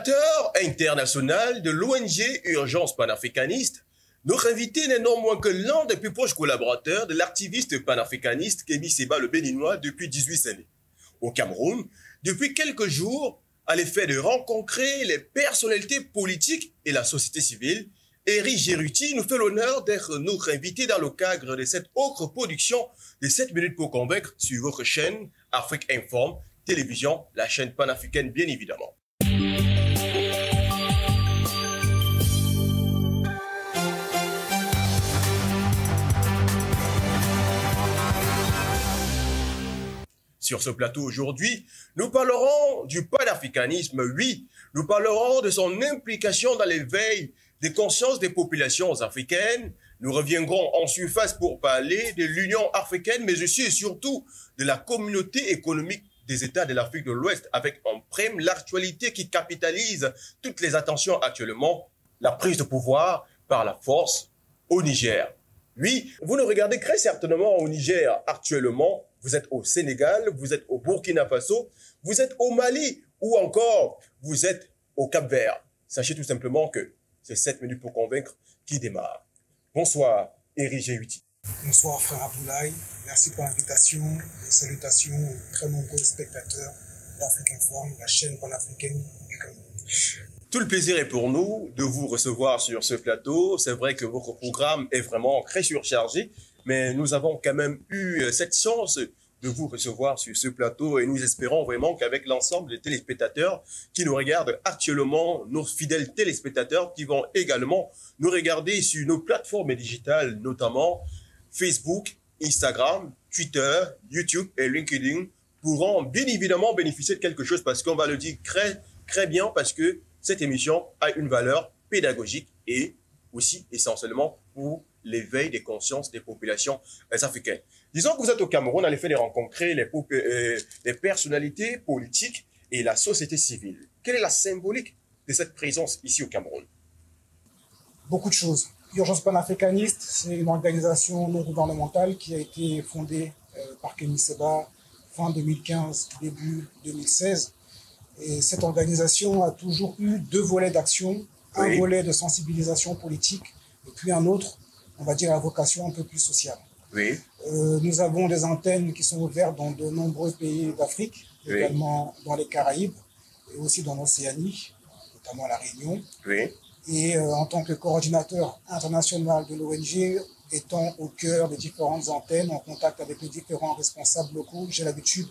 Coordinateur international de l'ONG Urgence panafricaniste, notre invité n'est non moins que l'un des plus proches collaborateurs de l'activiste panafricaniste Kémy Séba le Béninois depuis 18 années. Au Cameroun, depuis quelques jours, à l'effet de rencontrer les personnalités politiques et la société civile, Éric Géruti nous fait l'honneur d'être notre invité dans le cadre de cette autre production de 7 minutes pour convaincre sur votre chaîne Afrique Informe, télévision, la chaîne panafricaine bien évidemment. Sur ce plateau aujourd'hui, nous parlerons du panafricanisme, oui. Nous parlerons de son implication dans l'éveil des consciences des populations africaines. Nous reviendrons en surface pour parler de l'Union africaine, mais aussi et surtout de la communauté économique des États de l'Afrique de l'Ouest, avec en prime l'actualité qui capitalise toutes les attentions actuellement, la prise de pouvoir par la force au Niger. Oui, vous nous regardez très certainement au Niger actuellement. Vous êtes au Sénégal, vous êtes au Burkina Faso, vous êtes au Mali ou encore vous êtes au Cap-Vert. Sachez tout simplement que c'est 7 minutes pour convaincre qui démarre. Bonsoir, Éric Géruti. Bonsoir, frère Abdoulaye. Merci pour l'invitation et salutations aux très nombreux spectateurs d'Afrique Informe, la chaîne panafricaine du Cameroun. Tout le plaisir est pour nous de vous recevoir sur ce plateau. C'est vrai que votre programme est vraiment très surchargé, mais nous avons quand même eu cette chance de vous recevoir sur ce plateau et nous espérons vraiment qu'avec l'ensemble des téléspectateurs qui nous regardent actuellement, nos fidèles téléspectateurs qui vont également nous regarder sur nos plateformes digitales, notamment Facebook, Instagram, Twitter, YouTube et LinkedIn, pourront bien évidemment bénéficier de quelque chose parce qu'on va le dire très bien parce que cette émission a une valeur pédagogique et aussi essentiellement pour l'éveil des consciences des populations africaines. Disons que vous êtes au Cameroun à l'effet de rencontrer les personnalités politiques et la société civile. Quelle est la symbolique de cette présence ici au Cameroun? Beaucoup de choses. Urgence panafricaniste, c'est une organisation non gouvernementale qui a été fondée par Kémy Séba fin 2015, début 2016. Et cette organisation a toujours eu 2 volets d'action, un volet de sensibilisation politique et puis un autre, on va dire, à vocation un peu plus sociale. Oui. Nous avons des antennes qui sont ouvertes dans de nombreux pays d'Afrique, également dans les Caraïbes et aussi dans l'Océanie, notamment la Réunion. Oui. Et en tant que coordinateur international de l'ONG, étant au cœur des différentes antennes, en contact avec les différents responsables locaux, j'ai l'habitude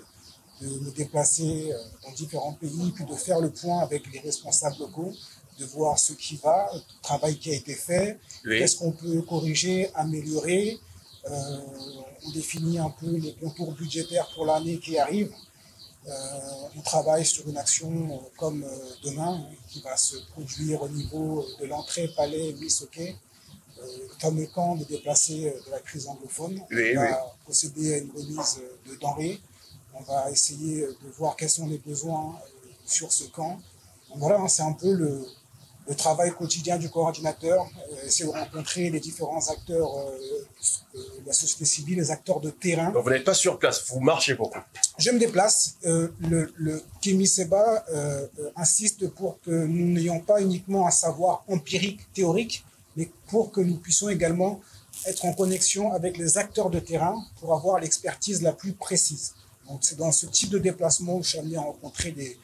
de me déplacer dans différents pays, puis de faire le point avec les responsables locaux, de voir ce qui va, le travail qui a été fait, qu'est-ce qu'on peut corriger, améliorer. On définit un peu les contours budgétaires pour l'année qui arrive. On travaille sur une action comme demain, qui va se produire au niveau de l'entrée Palais Louis-Soquet, le fameux camp de déplacés de la crise anglophone. On va procéder à une remise de denrées. On va essayer de voir quels sont les besoins sur ce camp. Donc voilà, c'est un peu le travail quotidien du coordinateur, c'est de rencontrer les différents acteurs de la société civile, les acteurs de terrain. Donc vous n'êtes pas sur place, vous marchez beaucoup. Je me déplace. Le Kémy Séba insiste pour que nous n'ayons pas uniquement un savoir empirique, théorique, mais pour que nous puissions également être en connexion avec les acteurs de terrain pour avoir l'expertise la plus précise. Donc c'est dans ce type de déplacement où je suis amené à rencontrer des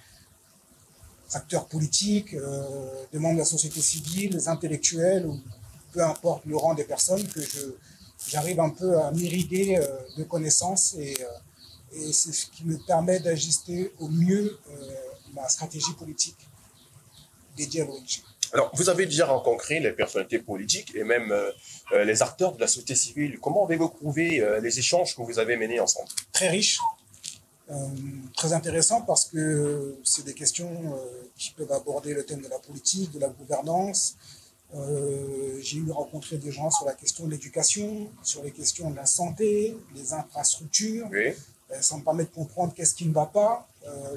acteurs politiques, des membres de la société civile, des intellectuels, ou peu importe le rang des personnes, que j'arrive un peu à m'irriguer de connaissances et c'est ce qui me permet d'ajuster au mieux ma stratégie politique dédiée à l'ONG. Alors, vous avez déjà rencontré les personnalités politiques et même les acteurs de la société civile. Comment avez-vous trouvé les échanges que vous avez menés ensemble? Très riche. Très intéressant parce que c'est des questions qui peuvent aborder le thème de la politique, de la gouvernance. J'ai eu rencontré des gens sur la question de l'éducation, sur les questions de la santé, les infrastructures. Ça me permet de comprendre qu'est-ce qui ne va pas.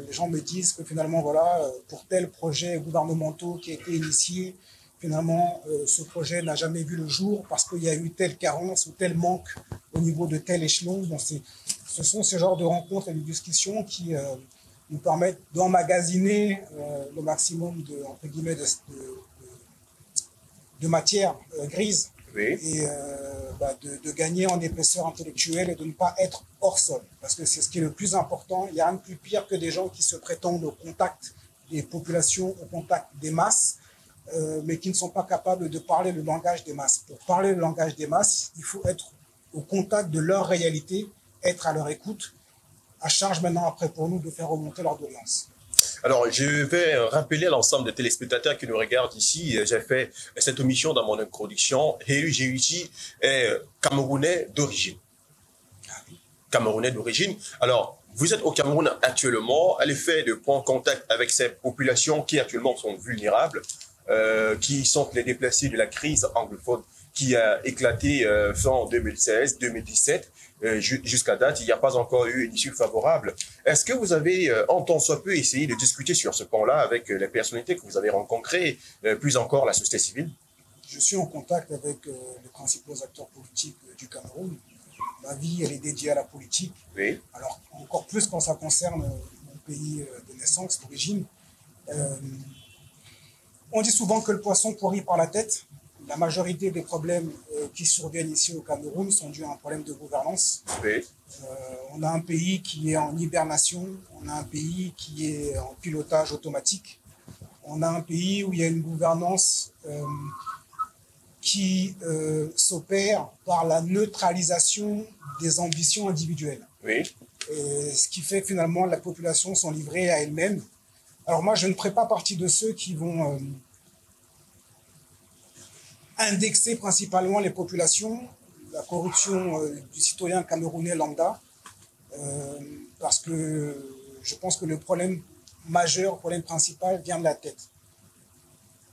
Les gens me disent que finalement, voilà, pour tel projet gouvernemental qui a été initié, finalement, ce projet n'a jamais vu le jour parce qu'il y a eu telle carence ou tel manque au niveau de tel échelon. Donc ce sont ces genres de rencontres et de discussions qui nous permettent d'emmagasiner le maximum entre guillemets, de matière grise et de gagner en épaisseur intellectuelle et de ne pas être hors sol. Parce que c'est ce qui est le plus important. Il n'y a rien de plus pire que des gens qui se prétendent au contact des populations, au contact des masses, mais qui ne sont pas capables de parler le langage des masses. Pour parler le langage des masses, il faut être au contact de leur réalité, être à leur écoute. À charge maintenant après pour nous de faire remonter leur doléance. Alors, je vais rappeler à l'ensemble des téléspectateurs qui nous regardent ici, j'ai fait cette omission dans mon introduction. Heri Géuti est Camerounais d'origine. Camerounais d'origine. Alors, vous êtes au Cameroun actuellement, à l'effet de prendre contact avec ces populations qui actuellement sont vulnérables, qui sont les déplacés de la crise anglophone qui a éclaté en 2016-2017. Jusqu'à date, il n'y a pas encore eu une issue favorable. Est-ce que vous avez, en tant soit peu, essayé de discuter sur ce point-là avec les personnalités que vous avez rencontrées, plus encore la société civile? Je suis en contact avec les principaux acteurs politiques du Cameroun. Ma vie, elle est dédiée à la politique. Oui. Alors, encore plus quand ça concerne mon pays de naissance, d'origine. On dit souvent que le poisson pourrit par la tête. La majorité des problèmes qui surviennent ici au Cameroun sont dus à un problème de gouvernance. Oui. On a un pays qui est en hibernation, on a un pays qui est en pilotage automatique, on a un pays où il y a une gouvernance qui s'opère par la neutralisation des ambitions individuelles. Oui. Ce qui fait que finalement la population sont livrées à elle-même. Alors moi, je ne ferai pas partie de ceux qui vont indexer principalement les populations, la corruption du citoyen camerounais lambda, parce que je pense que le problème majeur, le problème principal vient de la tête.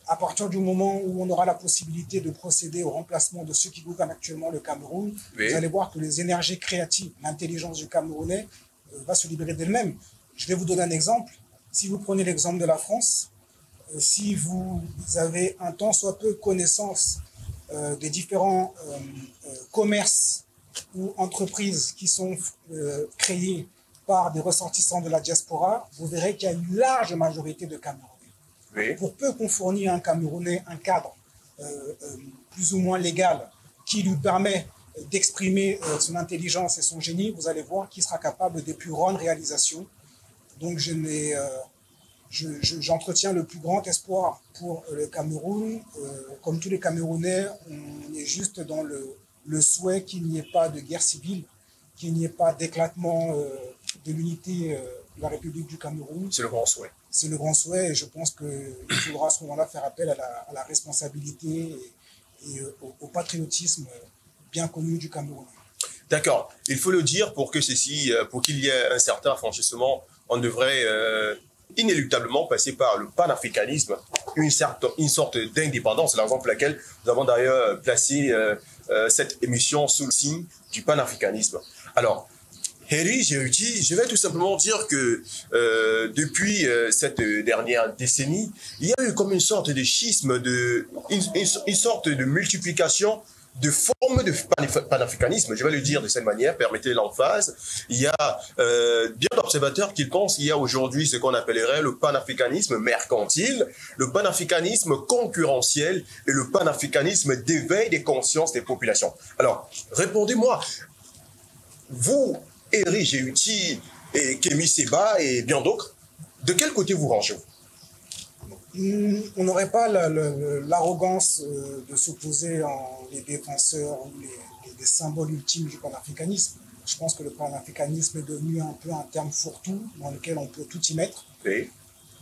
À partir du moment où on aura la possibilité de procéder au remplacement de ceux qui gouvernent actuellement le Cameroun, oui, vous allez voir que les énergies créatives, l'intelligence du Camerounais va se libérer d'elle-même. Je vais vous donner un exemple. Si vous prenez l'exemple de la France, si vous avez un tant soit peu connaissance des différents commerces ou entreprises qui sont créés par des ressortissants de la diaspora, vous verrez qu'il y a une large majorité de Camerounais. Oui. Pour peu qu'on fournit à un Camerounais un cadre plus ou moins légal qui lui permet d'exprimer son intelligence et son génie, vous allez voir qu'il sera capable des plus grandes réalisations. Donc j'entretiens le plus grand espoir pour le Cameroun. Comme tous les Camerounais, on est juste dans le souhait qu'il n'y ait pas de guerre civile, qu'il n'y ait pas d'éclatement de l'unité de la République du Cameroun. C'est le grand souhait. C'est le grand souhait et je pense qu'il faudra à ce moment-là faire appel à la responsabilité et au patriotisme bien connu du Cameroun. D'accord. Il faut le dire pour qu'il y ait un certain franchissement, on devrait inéluctablement passer par le panafricanisme, une sorte d'indépendance. C'est la raison pour laquelle nous avons d'ailleurs placé cette émission sous le signe du panafricanisme. Alors, Heri Géuti, je vais tout simplement dire que depuis cette dernière décennie, il y a eu comme une sorte de schisme, une sorte de multiplication de formes de panafricanisme, je vais le dire de cette manière, permettez l'emphase. Il y a bien d'observateurs qui pensent qu'il y a aujourd'hui ce qu'on appellerait le panafricanisme mercantile, le panafricanisme concurrentiel et le panafricanisme d'éveil des consciences des populations. Alors, répondez-moi, vous, Heri Géuti et Kémy Séba et bien d'autres, de quel côté vous rangez-vous? On n'aurait pas l'arrogance de s'opposer en les défenseurs ou les symboles ultimes du panafricanisme. Je pense que le panafricanisme est devenu un peu un terme fourre-tout dans lequel on peut tout y mettre. Oui.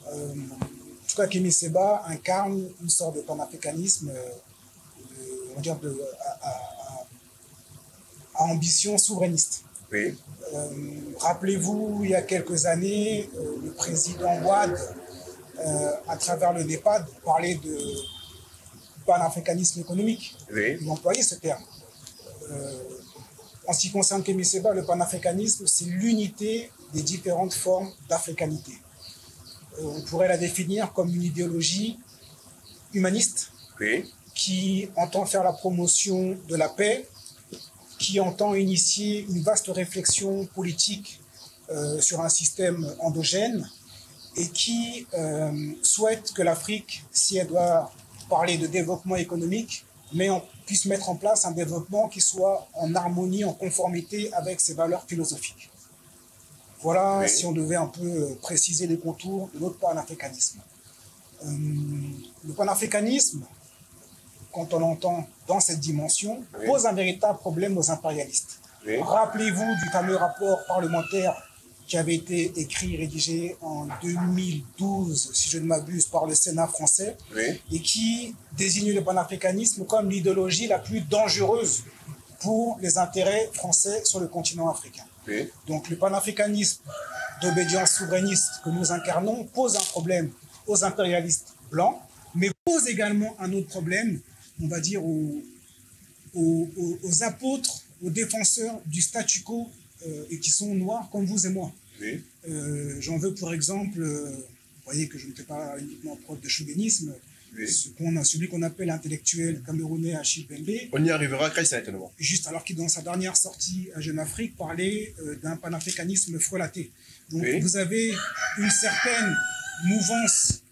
En tout cas, Kémy Séba incarne une sorte de panafricanisme on va dire à ambition souverainiste. Oui. Rappelez-vous, il y a quelques années, le président Wade, à travers le NEPAD, parlait de panafricanisme économique. Oui. Il employait ce terme. En ce qui concerne Kémy Séba, le panafricanisme, c'est l'unité des différentes formes d'africanité. On pourrait la définir comme une idéologie humaniste, oui, qui entend faire la promotion de la paix, qui entend initier une vaste réflexion politique sur un système endogène et qui souhaite que l'Afrique, si elle doit parler de développement économique, mais on puisse mettre en place un développement qui soit en harmonie, en conformité avec ses valeurs philosophiques. Voilà, oui, si on devait un peu préciser les contours de notre panafricanisme. Le panafricanisme, quand on l'entend dans cette dimension, oui, pose un véritable problème aux impérialistes. Oui. Rappelez-vous du fameux rapport parlementaire qui avait été écrit, rédigé en 2012, si je ne m'abuse, par le Sénat français, oui, et qui désigne le panafricanisme comme l'idéologie la plus dangereuse pour les intérêts français sur le continent africain. Oui. Donc le panafricanisme d'obédience souverainiste que nous incarnons pose un problème aux impérialistes blancs, mais pose également un autre problème, on va dire, aux apôtres, aux défenseurs du statu quo et qui sont noirs comme vous et moi. Oui. J'en veux pour exemple, vous voyez que je ne fais pas uniquement preuve de chauvinisme, oui, celui qu'on appelle l'intellectuel camerounais Achille Mbembe. On y arrivera très certainement. Juste alors qu'il, dans sa dernière sortie à Jeune Afrique, parlait d'un panafricanisme frelaté. Donc oui, vous avez une certaine mouvance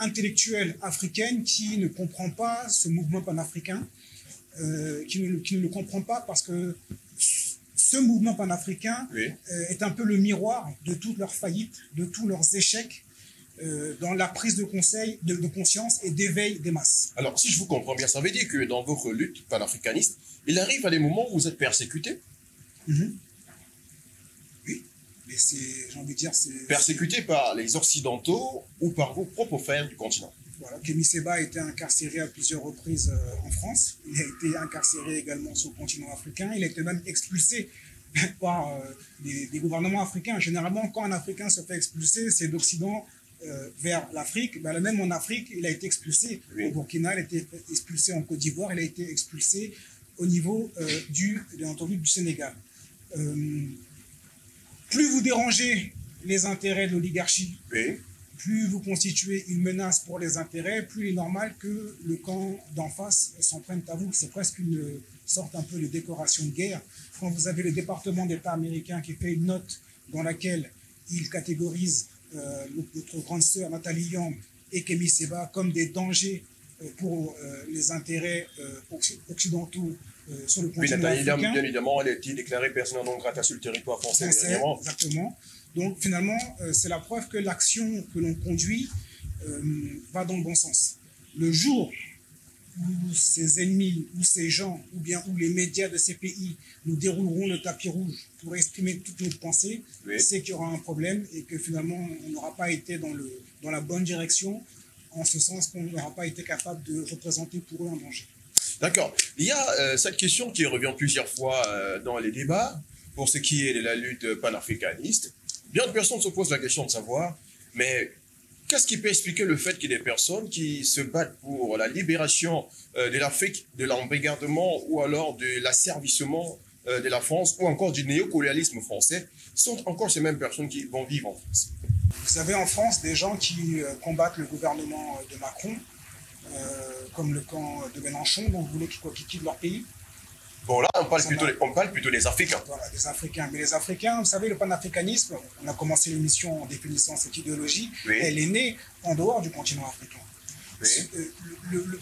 intellectuelle africaine qui ne comprend pas ce mouvement panafricain, qui ne le comprend pas parce que ce mouvement panafricain, oui, est un peu le miroir de toutes leurs faillites, de tous leurs échecs dans la prise de conscience et d'éveil des masses. Alors, si je vous comprends bien, ça veut dire que dans votre lutte panafricaniste, il arrive à des moments où vous êtes persécuté? Oui, mais c'est, j'ai envie de dire, c'est... Persécuté par les Occidentaux ou par vos propres frères du continent? Voilà, Kémy Séba a été incarcéré à plusieurs reprises en France. Il a été incarcéré également sur le continent africain. Il a été même expulsé par des gouvernements africains. Généralement, quand un Africain se fait expulser, c'est d'Occident vers l'Afrique. Ben, même en Afrique, il a été expulsé. Oui. Au Burkina, il a été expulsé en Côte d'Ivoire. Il a été expulsé au niveau bien entendu, du Sénégal. Plus vous dérangez les intérêts de l'oligarchie, oui, plus vous constituez une menace pour les intérêts, plus il est normal que le camp d'en face s'en prenne à vous. C'est presque une sorte un peu de décoration de guerre. Quand vous avez le département d'État américain qui fait une note dans laquelle il catégorise notre grande sœur Nathalie Young et Kémy Séba comme des dangers pour les intérêts occidentaux sur le continent africain. Bien évidemment, elle a été déclarée persona non grata sur le territoire français. Exactement. Donc finalement, c'est la preuve que l'action que l'on conduit va dans le bon sens. Le jour où ces ennemis, où ces gens, où les médias de ces pays nous dérouleront le tapis rouge pour exprimer toutes nos pensées, oui, c'est qu'il y aura un problème et que finalement on n'aura pas été dans la bonne direction, en ce sens qu'on n'aura pas été capable de représenter pour eux un danger. D'accord. Il y a cette question qui revient plusieurs fois dans les débats pour ce qui est de la lutte panafricaniste. Bien de personnes se posent la question de savoir, mais qu'est-ce qui peut expliquer le fait qu'il y ait des personnes qui se battent pour la libération de l'Afrique, de l'embrigadement ou alors de l'asservissement de la France ou encore du néocolonialisme français, sont encore ces mêmes personnes qui vont vivre en France? Vous avez en France des gens qui combattent le gouvernement de Macron, comme le camp de Mélenchon, dont vous voulez qu'ils quittent leur pays. Bon, là, on parle plutôt des Africains. Voilà, des Africains. Mais les Africains, vous savez, le panafricanisme, on a commencé l'émission en définissant cette idéologie, oui, elle est née en dehors du continent africain. Oui.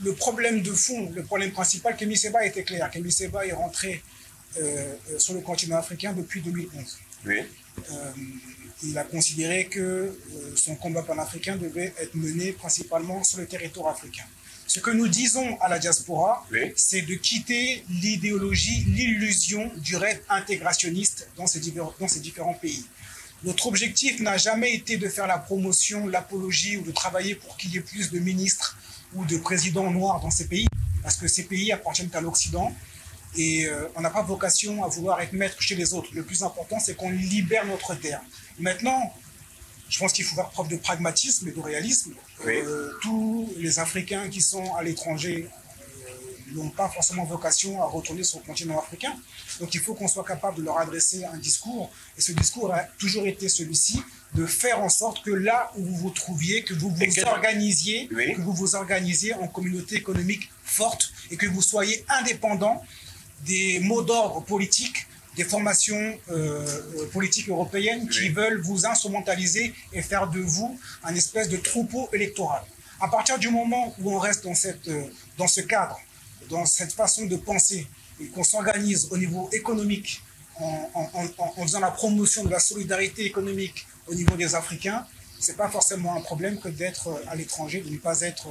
Le problème de fond, le problème principal, Kémy Séba était clair. Kémy Séba est rentré sur le continent africain depuis 2011. Oui. Il a considéré que son combat panafricain devait être mené principalement sur le territoire africain. Ce que nous disons à la diaspora, oui, c'est de quitter l'idéologie, l'illusion du rêve intégrationniste dans ces différents pays. Notre objectif n'a jamais été de faire la promotion, l'apologie ou de travailler pour qu'il y ait plus de ministres ou de présidents noirs dans ces pays, parce que ces pays appartiennent à l'Occident et on n'a pas vocation à vouloir être maître chez les autres. Le plus important, c'est qu'on libère notre terre. Maintenant, je pense qu'il faut faire preuve de pragmatisme et de réalisme. Oui. Tous les Africains qui sont à l'étranger n'ont pas forcément vocation à retourner sur le continent africain. Donc il faut qu'on soit capable de leur adresser un discours. Et ce discours a toujours été celui-ci, de faire en sorte que là où vous vous trouviez, que vous vous organisiez, oui, que vous vous organisiez en communauté économique forte et que vous soyez indépendant des mots d'ordre politiques des formations politiques européennes qui veulent vous instrumentaliser et faire de vous un espèce de troupeau électoral. À partir du moment où on reste dans ce cadre, dans cette façon de penser, et qu'on s'organise au niveau économique en faisant la promotion de la solidarité économique au niveau des Africains, ce n'est pas forcément un problème que d'être à l'étranger, de ne pas être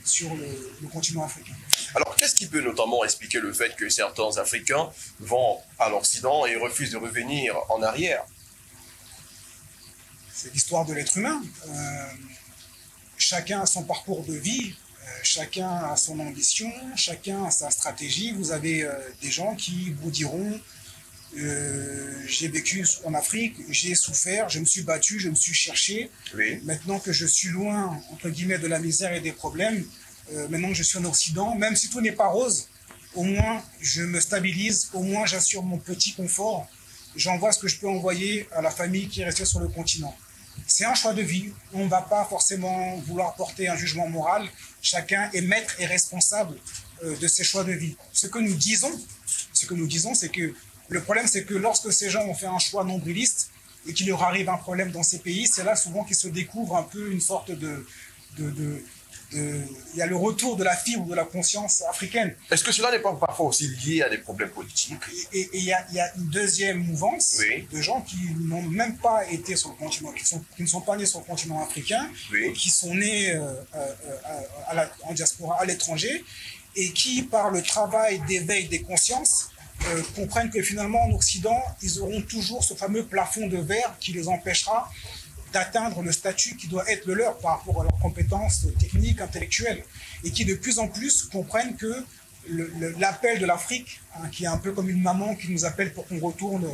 sur le continent africain. Alors, qu'est-ce qui peut notamment expliquer le fait que certains Africains vont à l'Occident et refusent de revenir en arrière? C'est l'histoire de l'être humain. Chacun a son parcours de vie, chacun a son ambition, chacun a sa stratégie. Vous avez des gens qui vous diront j'ai vécu en Afrique, j'ai souffert, je me suis battu, je me suis cherché. Oui. Maintenant que je suis loin, entre guillemets, de la misère et des problèmes, maintenant que je suis en Occident, même si tout n'est pas rose, au moins je me stabilise, au moins j'assure mon petit confort, j'envoie ce que je peux envoyer à la famille qui est restée sur le continent. C'est un choix de vie, on ne va pas forcément vouloir porter un jugement moral, chacun est maître et responsable de ses choix de vie. Ce que nous disons, c'est que le problème, c'est que lorsque ces gens ont fait un choix nombriliste et qu'il leur arrive un problème dans ces pays, c'est là souvent qu'ils se découvrent un peu une sorte il y a le retour de la fibre, de la conscience africaine. Est-ce que cela n'est pas parfois aussi lié à des problèmes politiques? Et il y a une deuxième mouvance de gens qui n'ont même pas été sur le continent, qui ne sont pas nés sur le continent africain, qui sont nés en diaspora à l'étranger et qui, par le travail d'éveil des consciences, comprennent que finalement en Occident, ils auront toujours ce fameux plafond de verre qui les empêchera d'atteindre le statut qui doit être le leur par rapport à leurs compétences techniques, intellectuelles, et qui de plus en plus comprennent que l'appel de l'Afrique, qui est un peu comme une maman qui nous appelle pour qu'on retourne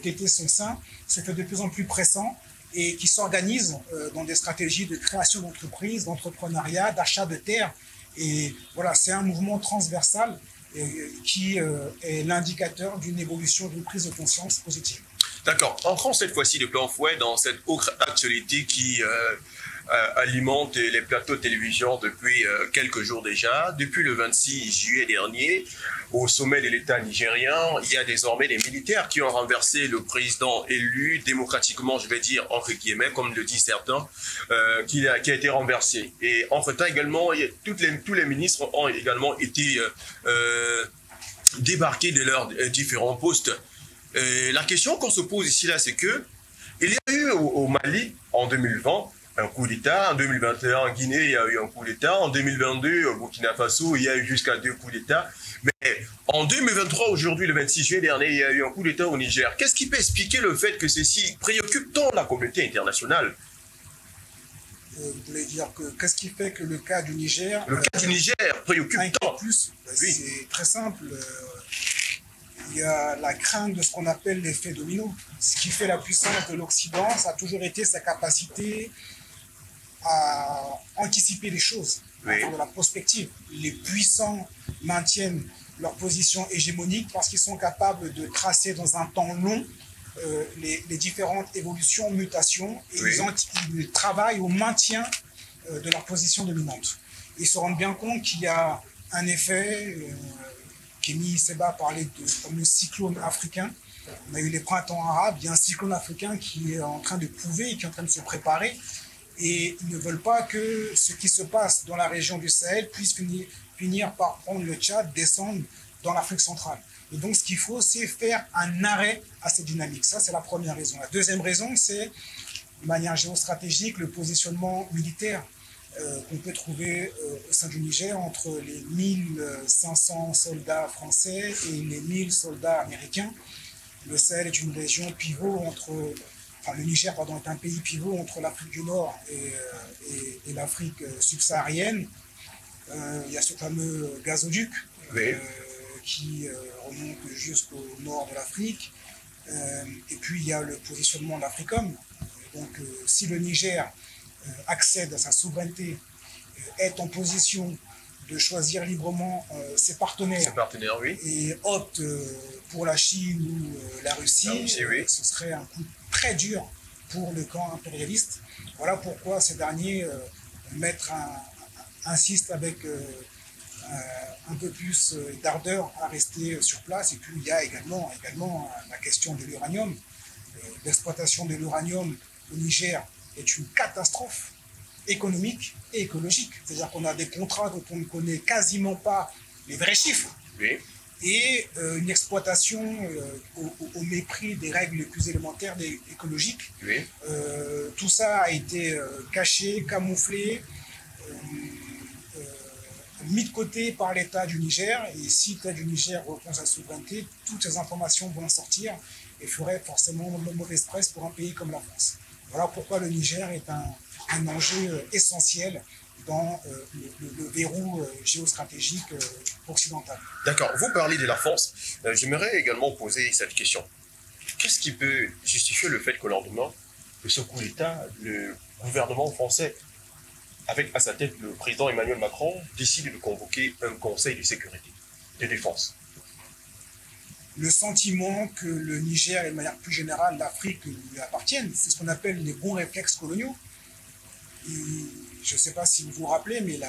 téter son sein, se fait de plus en plus pressant et qui s'organise dans des stratégies de création d'entreprises, d'entrepreneuriat, d'achat de terres. Et voilà, c'est un mouvement transversal qui est l'indicateur d'une évolution, d'une prise de conscience positive. D'accord. Entrons cette fois-ci de plein fouet dans cette autre actualité qui alimente les plateaux de télévision depuis quelques jours déjà. Depuis le 26 juillet dernier, au sommet de l'État nigérien, il y a désormais des militaires qui ont renversé le président élu démocratiquement, je vais dire entre guillemets, comme le disent certains, qui a été renversé. Et entre-temps également, tous les ministres ont également été débarqués de leurs différents postes. La question qu'on se pose ici, là, c'est que il y a eu au Mali, en 2020, un coup d'État. En 2021, en Guinée, il y a eu un coup d'État. En 2022, au Burkina Faso, il y a eu jusqu'à 2 coups d'État. Mais en 2023, aujourd'hui, le 26 juillet dernier, il y a eu un coup d'État au Niger. Qu'est-ce qui peut expliquer le fait que ceci préoccupe tant la communauté internationale? Vous voulez dire que qu'est-ce qui fait que le cas du Niger... Le cas du Niger préoccupe tant. Plus, oui. C'est très simple. Il y a la crainte de ce qu'on appelle l'effet domino. Ce qui fait la puissance de l'Occident, ça a toujours été sa capacité à anticiper les choses, à faire de la prospective. Les puissants maintiennent leur position hégémonique parce qu'ils sont capables de tracer dans un temps long les différentes évolutions, mutations, et ils travaillent au maintien de leur position dominante. Ils se rendent bien compte qu'il y a un effet... Kémy Seba parlait de fameux cyclone africain. On a eu les printemps arabes, il y a un cyclone africain qui est en train de couver, qui est en train de se préparer. Et ils ne veulent pas que ce qui se passe dans la région du Sahel puisse finir par prendre le Tchad, descendre dans l'Afrique centrale. Et donc ce qu'il faut, c'est faire un arrêt à cette dynamique. Ça, c'est la première raison. La deuxième raison, c'est, de manière géostratégique, le positionnement militaire qu'on peut trouver au sein du Niger entre les 1500 soldats français et les 1000 soldats américains. Le Sahel est une région pivot entre... Enfin, le Niger, pardon, est un pays pivot entre l'Afrique du Nord et l'Afrique subsaharienne. Il y a ce fameux gazoduc qui remonte jusqu'au nord de l'Afrique. Et puis, il y a le positionnement de l'Africom. Donc, si le Niger accède à sa souveraineté, est en position de choisir librement ses partenaires, et opte pour la Chine ou la Russie, ce serait un coup très dur pour le camp impérialiste. Voilà pourquoi ces derniers insistent avec un peu plus d'ardeur à rester sur place. Et puis il y a également la question de l'uranium. L'exploitation de l'uranium au Niger est une catastrophe économique et écologique. C'est-à-dire qu'on a des contrats dont on ne connaît quasiment pas les vrais chiffres. Oui. Et une exploitation au mépris des règles les plus élémentaires écologiques. Oui. Tout ça a été caché, camouflé, mis de côté par l'État du Niger. Et si l'État du Niger reprend sa souveraineté, toutes ces informations vont sortir et feraient forcément mauvaise presse pour un pays comme la France. Voilà pourquoi le Niger est un enjeu essentiel dans le verrou géostratégique occidental. D'accord. Vous parlez de la France. J'aimerais également poser cette question. Qu'est-ce qui peut justifier le fait qu'au lendemain de ce coup d'État, le gouvernement français, avec à sa tête le président Emmanuel Macron, décide de convoquer un conseil de sécurité, de défense? Le sentiment que le Niger et de manière plus générale l'Afrique lui appartiennent, c'est ce qu'on appelle les bons réflexes coloniaux. Et je ne sais pas si vous vous rappelez, mais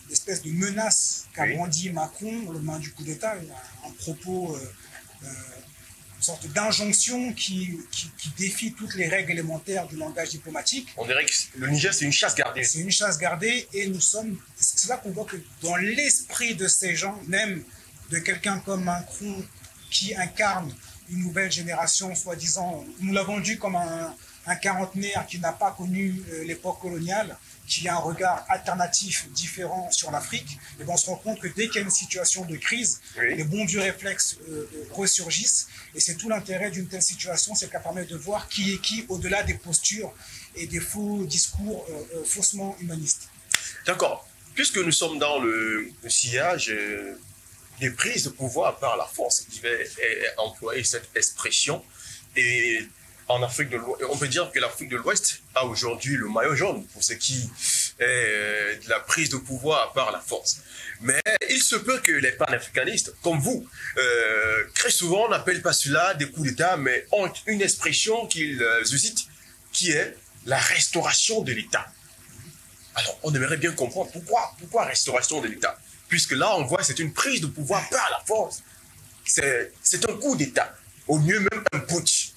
l'espèce de menace qu'a brandi Macron au lendemain du coup d'État, un propos, une sorte d'injonction qui défie toutes les règles élémentaires du langage diplomatique. On dirait que le Niger, c'est une chasse gardée. C'est une chasse gardée et c'est là qu'on voit que dans l'esprit de ces gens, même de quelqu'un comme Macron qui incarne une nouvelle génération, soi-disant, nous l'avons vendu comme un quarantenaire qui n'a pas connu l'époque coloniale, qui a un regard alternatif, différent sur l'Afrique, et ben on se rend compte que dès qu'il y a une situation de crise, les bons vieux réflexes ressurgissent, et c'est tout l'intérêt d'une telle situation, c'est qu'elle permet de voir qui est qui au-delà des postures et des faux discours faussement humanistes. D'accord. Puisque nous sommes dans le sillage des prises de pouvoir par la force, je vais employer cette expression, et en Afrique de l'Ouest, on peut dire que l'Afrique de l'Ouest a aujourd'hui le maillot jaune pour ce qui est de la prise de pouvoir par la force. Mais il se peut que les panafricanistes, comme vous, très souvent n'appellent pas cela des coups d'État, mais ont une expression qu'ils suscitent, qui est la restauration de l'État. Alors, on aimerait bien comprendre pourquoi restauration de l'État, puisque là, on voit que c'est une prise de pouvoir par la force. C'est un coup d'État, au mieux même un putsch.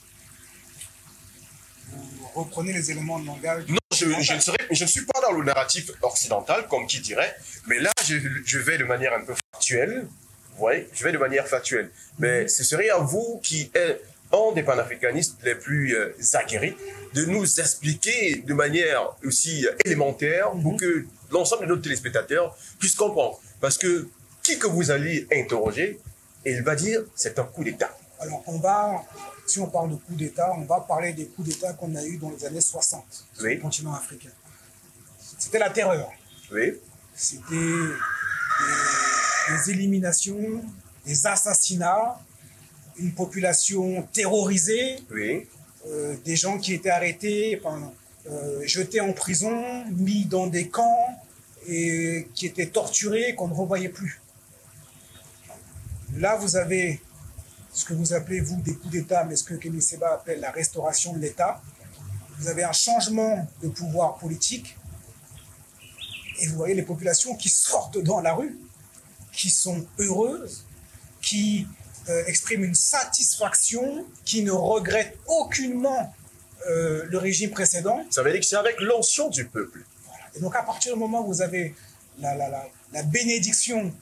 Vous reprenez les éléments de langage. Non, je ne suis pas dans le narratif occidental, comme qui dirait, mais là, je vais de manière un peu factuelle. Vous voyez, je vais de manière factuelle. Mais ce serait à vous, qui êtes un des panafricanistes les plus aguerris, de nous expliquer de manière aussi élémentaire pour que l'ensemble de nos téléspectateurs puissent comprendre. Parce que qui que vous allez interroger, il va dire c'est un coup d'État. Alors, si on parle de coup d'État, on va parler des coups d'État qu'on a eus dans les années 60 sur le continent africain. C'était la terreur. Oui. C'était des éliminations, des assassinats, une population terrorisée, des gens qui étaient arrêtés, jetés en prison, mis dans des camps et qui étaient torturés, qu'on ne revoyait plus. Là, vous avez ce que vous appelez, vous, des coups d'État, mais ce que Kémy Séba appelle la restauration de l'État. Vous avez un changement de pouvoir politique et vous voyez les populations qui sortent dans la rue, qui sont heureuses, qui expriment une satisfaction, qui ne regrettent aucunement le régime précédent. Ça veut dire que c'est avec l'onction du peuple. Voilà. Et donc à partir du moment où vous avez la bénédiction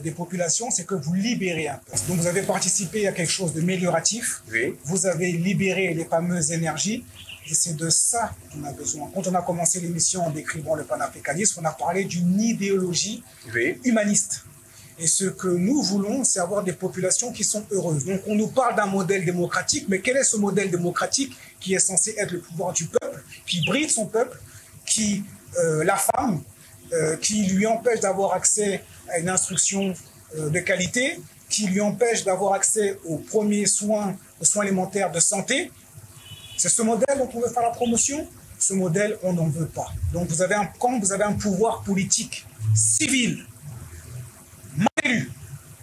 des populations, c'est que vous libérez un peuple. Donc vous avez participé à quelque chose de amélioratif, vous avez libéré les fameuses énergies, et c'est de ça qu'on a besoin. Quand on a commencé l'émission en décrivant le panafricanisme, on a parlé d'une idéologie humaniste. Et ce que nous voulons, c'est avoir des populations qui sont heureuses. Donc on nous parle d'un modèle démocratique, mais quel est ce modèle démocratique qui est censé être le pouvoir du peuple, qui bride son peuple, qui la femme, qui lui empêche d'avoir accès à une instruction de qualité, qui lui empêche d'avoir accès aux premiers soins, aux soins élémentaires de santé. C'est ce modèle dont on veut faire la promotion. Ce modèle, on n'en veut pas. Donc quand vous avez un pouvoir politique civil, mal élu,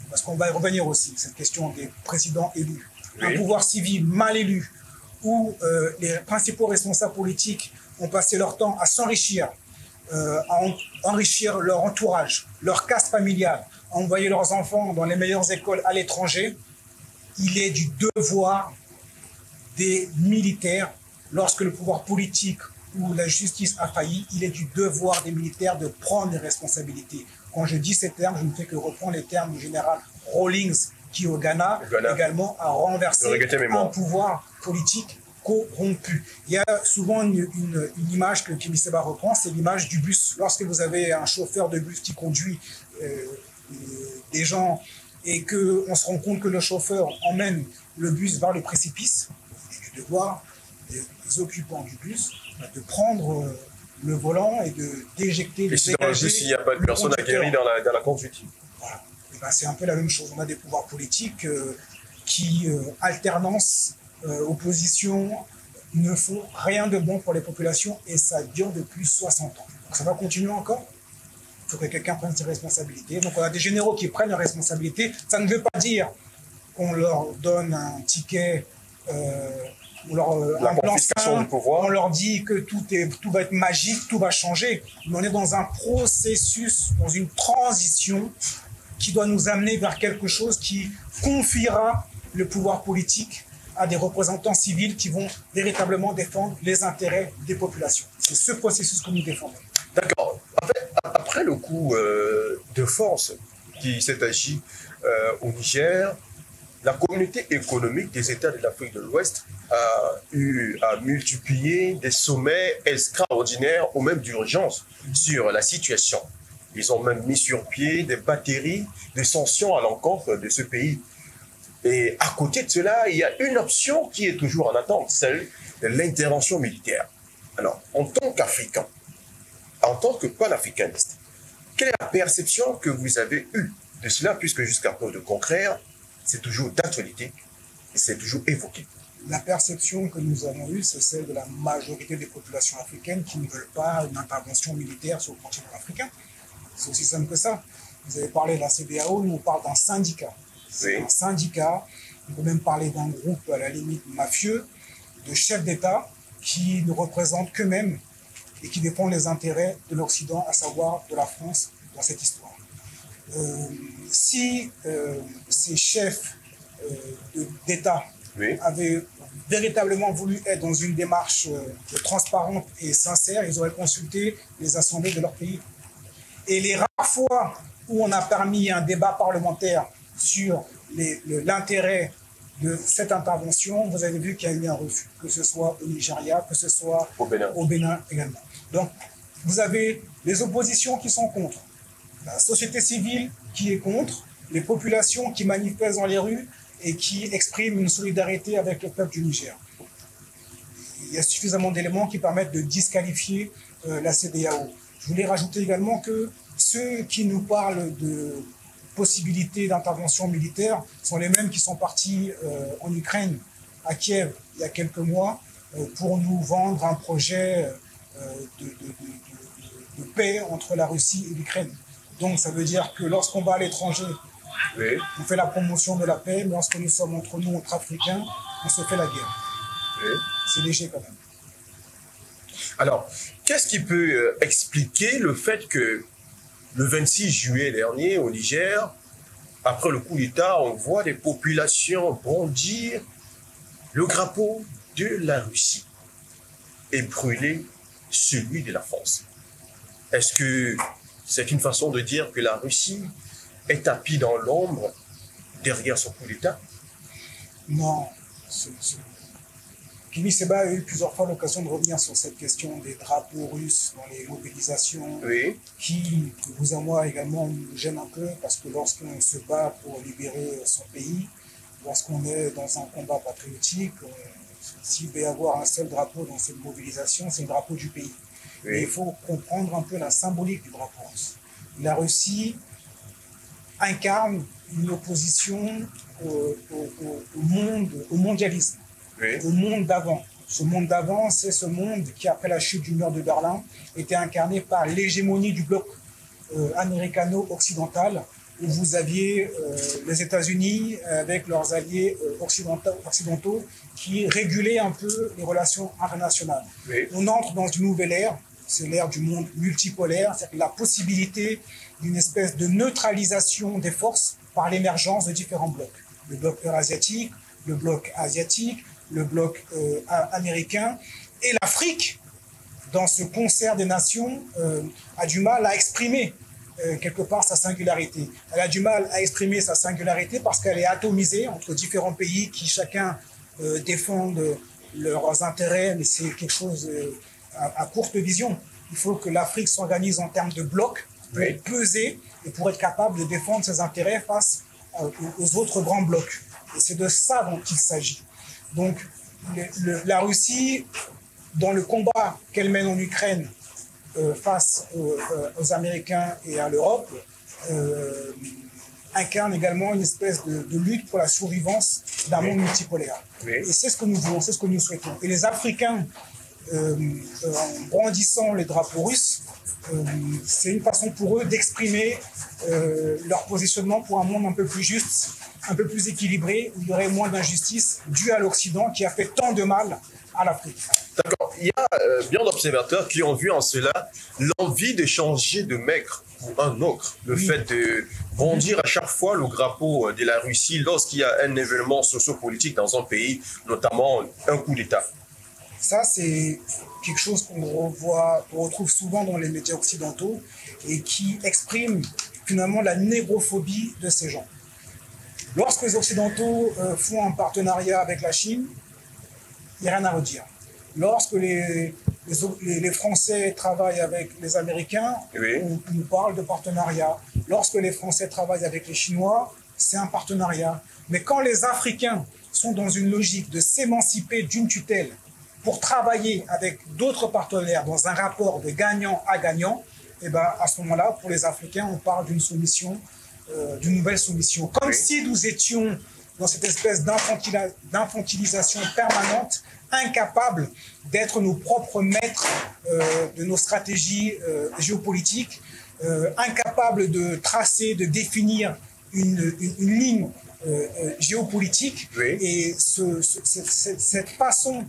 parce qu'on va y revenir aussi, cette question des présidents élus, un pouvoir civil mal élu, où les principaux responsables politiques ont passé leur temps à s'enrichir, à enrichir leur entourage, leur caste familiale, à envoyer leurs enfants dans les meilleures écoles à l'étranger, il est du devoir des militaires, lorsque le pouvoir politique ou la justice a failli, il est du devoir des militaires de prendre les responsabilités. Quand je dis ces termes, je ne fais que reprendre les termes du général Rawlings, qui au Ghana également a renversé un pouvoir politique corrompu. Il y a souvent une image que Kémy Séba reprend, c'est l'image du bus. Lorsque vous avez un chauffeur de bus qui conduit des gens et qu'on se rend compte que le chauffeur emmène le bus vers le précipice, il est du devoir des occupants du bus de prendre le volant et de d'éjecter. Et si dans le bus, il n'y a pas de personne aguerrie dans la conduite. Voilà. Ben, c'est un peu la même chose. On a des pouvoirs politiques qui, alternance, opposition, ne font rien de bon pour les populations et ça dure depuis 60 ans. Donc ça va continuer encore. Il faut que quelqu'un prenne ses responsabilités. Donc on a des généraux qui prennent leurs responsabilités. Ça ne veut pas dire qu'on leur donne un ticket, on leur dit que tout va être magique, tout va changer. Mais on est dans un processus, dans une transition qui doit nous amener vers quelque chose qui confiera le pouvoir politique à des représentants civils qui vont véritablement défendre les intérêts des populations. C'est ce processus que nous défendons. D'accord. En fait, après le coup de force qui s'est agi au Niger, la communauté économique des États de l'Afrique de l'Ouest a eu à multiplier des sommets extraordinaires ou même d'urgence sur la situation. Ils ont même mis sur pied des batteries de sanctions à l'encontre de ce pays. Et à côté de cela, il y a une option qui est toujours en attente, celle de l'intervention militaire. Alors, en tant qu'Africain, en tant que panafricaniste, quelle est la perception que vous avez eue de cela, puisque jusqu'à preuve de contraire, c'est toujours d'actualité et c'est toujours évoqué? La perception que nous avons eue, c'est celle de la majorité des populations africaines qui ne veulent pas une intervention militaire sur le continent africain. C'est aussi simple que ça. Vous avez parlé de la CEDEAO, nous on parle d'un syndicat. C'est un syndicat, on peut même parler d'un groupe à la limite mafieux, de chefs d'État qui ne représentent qu'eux-mêmes et qui défendent les intérêts de l'Occident, à savoir de la France dans cette histoire. Si ces chefs d'État avaient véritablement voulu être dans une démarche transparente et sincère, ils auraient consulté les assemblées de leur pays. Et les rares fois où on a permis un débat parlementaire sur l'intérêt de cette intervention, vous avez vu qu'il y a eu un refus, que ce soit au Nigeria, que ce soit au Bénin également. Donc, vous avez les oppositions qui sont contre, la société civile qui est contre, les populations qui manifestent dans les rues et qui expriment une solidarité avec le peuple du Niger. Il y a suffisamment d'éléments qui permettent de disqualifier la CEDEAO. Je voulais rajouter également que ceux qui nous parlent de possibilités d'intervention militaire sont les mêmes qui sont partis en Ukraine, à Kiev, il y a quelques mois, pour nous vendre un projet de paix entre la Russie et l'Ukraine. Donc ça veut dire que lorsqu'on va à l'étranger, on fait la promotion de la paix, mais lorsque nous sommes entre nous, entre Africains, on se fait la guerre. C'est léger quand même. Alors, qu'est-ce qui peut expliquer le fait que le 26 juillet dernier, au Niger, après le coup d'État, on voit les populations bondir le drapeau de la Russie et brûler celui de la France? Est-ce que c'est une façon de dire que la Russie est tapie dans l'ombre derrière son coup d'État? Non. Kémy Séba a eu plusieurs fois l'occasion de revenir sur cette question des drapeaux russes dans les mobilisations, qui, vous et moi également, nous gêne un peu, parce que lorsqu'on se bat pour libérer son pays, lorsqu'on est dans un combat patriotique, s'il va y avoir un seul drapeau dans cette mobilisation, c'est le drapeau du pays. Mais il faut comprendre un peu la symbolique du drapeau russe. La Russie incarne une opposition au mondialisme. Au monde d'avant. Ce monde d'avant, c'est ce monde qui, après la chute du mur de Berlin, était incarné par l'hégémonie du bloc américano-occidental, où vous aviez les États-Unis avec leurs alliés occidentaux qui régulaient un peu les relations internationales. On entre dans une nouvelle ère c'est l'ère du monde multipolaire, c'est-à-dire la possibilité d'une espèce de neutralisation des forces par l'émergence de différents blocs. Le bloc eurasiatique, le bloc asiatique, le bloc américain. Et l'Afrique, dans ce concert des nations, a du mal à exprimer quelque part sa singularité. Elle a du mal à exprimer sa singularité parce qu'elle est atomisée entre différents pays qui chacun défendent leurs intérêts, mais c'est quelque chose à courte vision. Il faut que l'Afrique s'organise en termes de blocs pour peser et pour être capable de défendre ses intérêts face aux autres grands blocs. Et c'est de ça dont il s'agit. Donc la Russie, dans le combat qu'elle mène en Ukraine face aux Américains et à l'Europe, incarne également une espèce de lutte pour la survivance d'un monde multipolaire. Et c'est ce que nous voulons, c'est ce que nous souhaitons. Et les Africains, en brandissant les drapeaux russes, c'est une façon pour eux d'exprimer leur positionnement pour un monde un peu plus juste, un peu plus équilibré, où il y aurait moins d'injustice due à l'Occident qui a fait tant de mal à l'Afrique. D'accord. Il y a bien d'observateurs qui ont vu en cela l'envie de changer de maître pour un autre. Le fait de brandir à chaque fois le drapeau de la Russie lorsqu'il y a un événement sociopolitique dans un pays, notamment un coup d'État. Ça, c'est quelque chose qu'on retrouve souvent dans les médias occidentaux et qui exprime finalement la négrophobie de ces gens. Lorsque les Occidentaux font un partenariat avec la Chine, il n'y a rien à redire. Lorsque les Français travaillent avec les Américains, on nous parle de partenariat. Lorsque les Français travaillent avec les Chinois, c'est un partenariat. Mais quand les Africains sont dans une logique de s'émanciper d'une tutelle pour travailler avec d'autres partenaires dans un rapport de gagnant à gagnant, et ben à ce moment-là, pour les Africains, on parle d'une soumission, d'une nouvelle soumission. Comme si nous étions dans cette espèce d'infantilisation permanente, incapables d'être nos propres maîtres de nos stratégies géopolitiques, incapables de tracer, de définir une ligne géopolitique. Et cette façon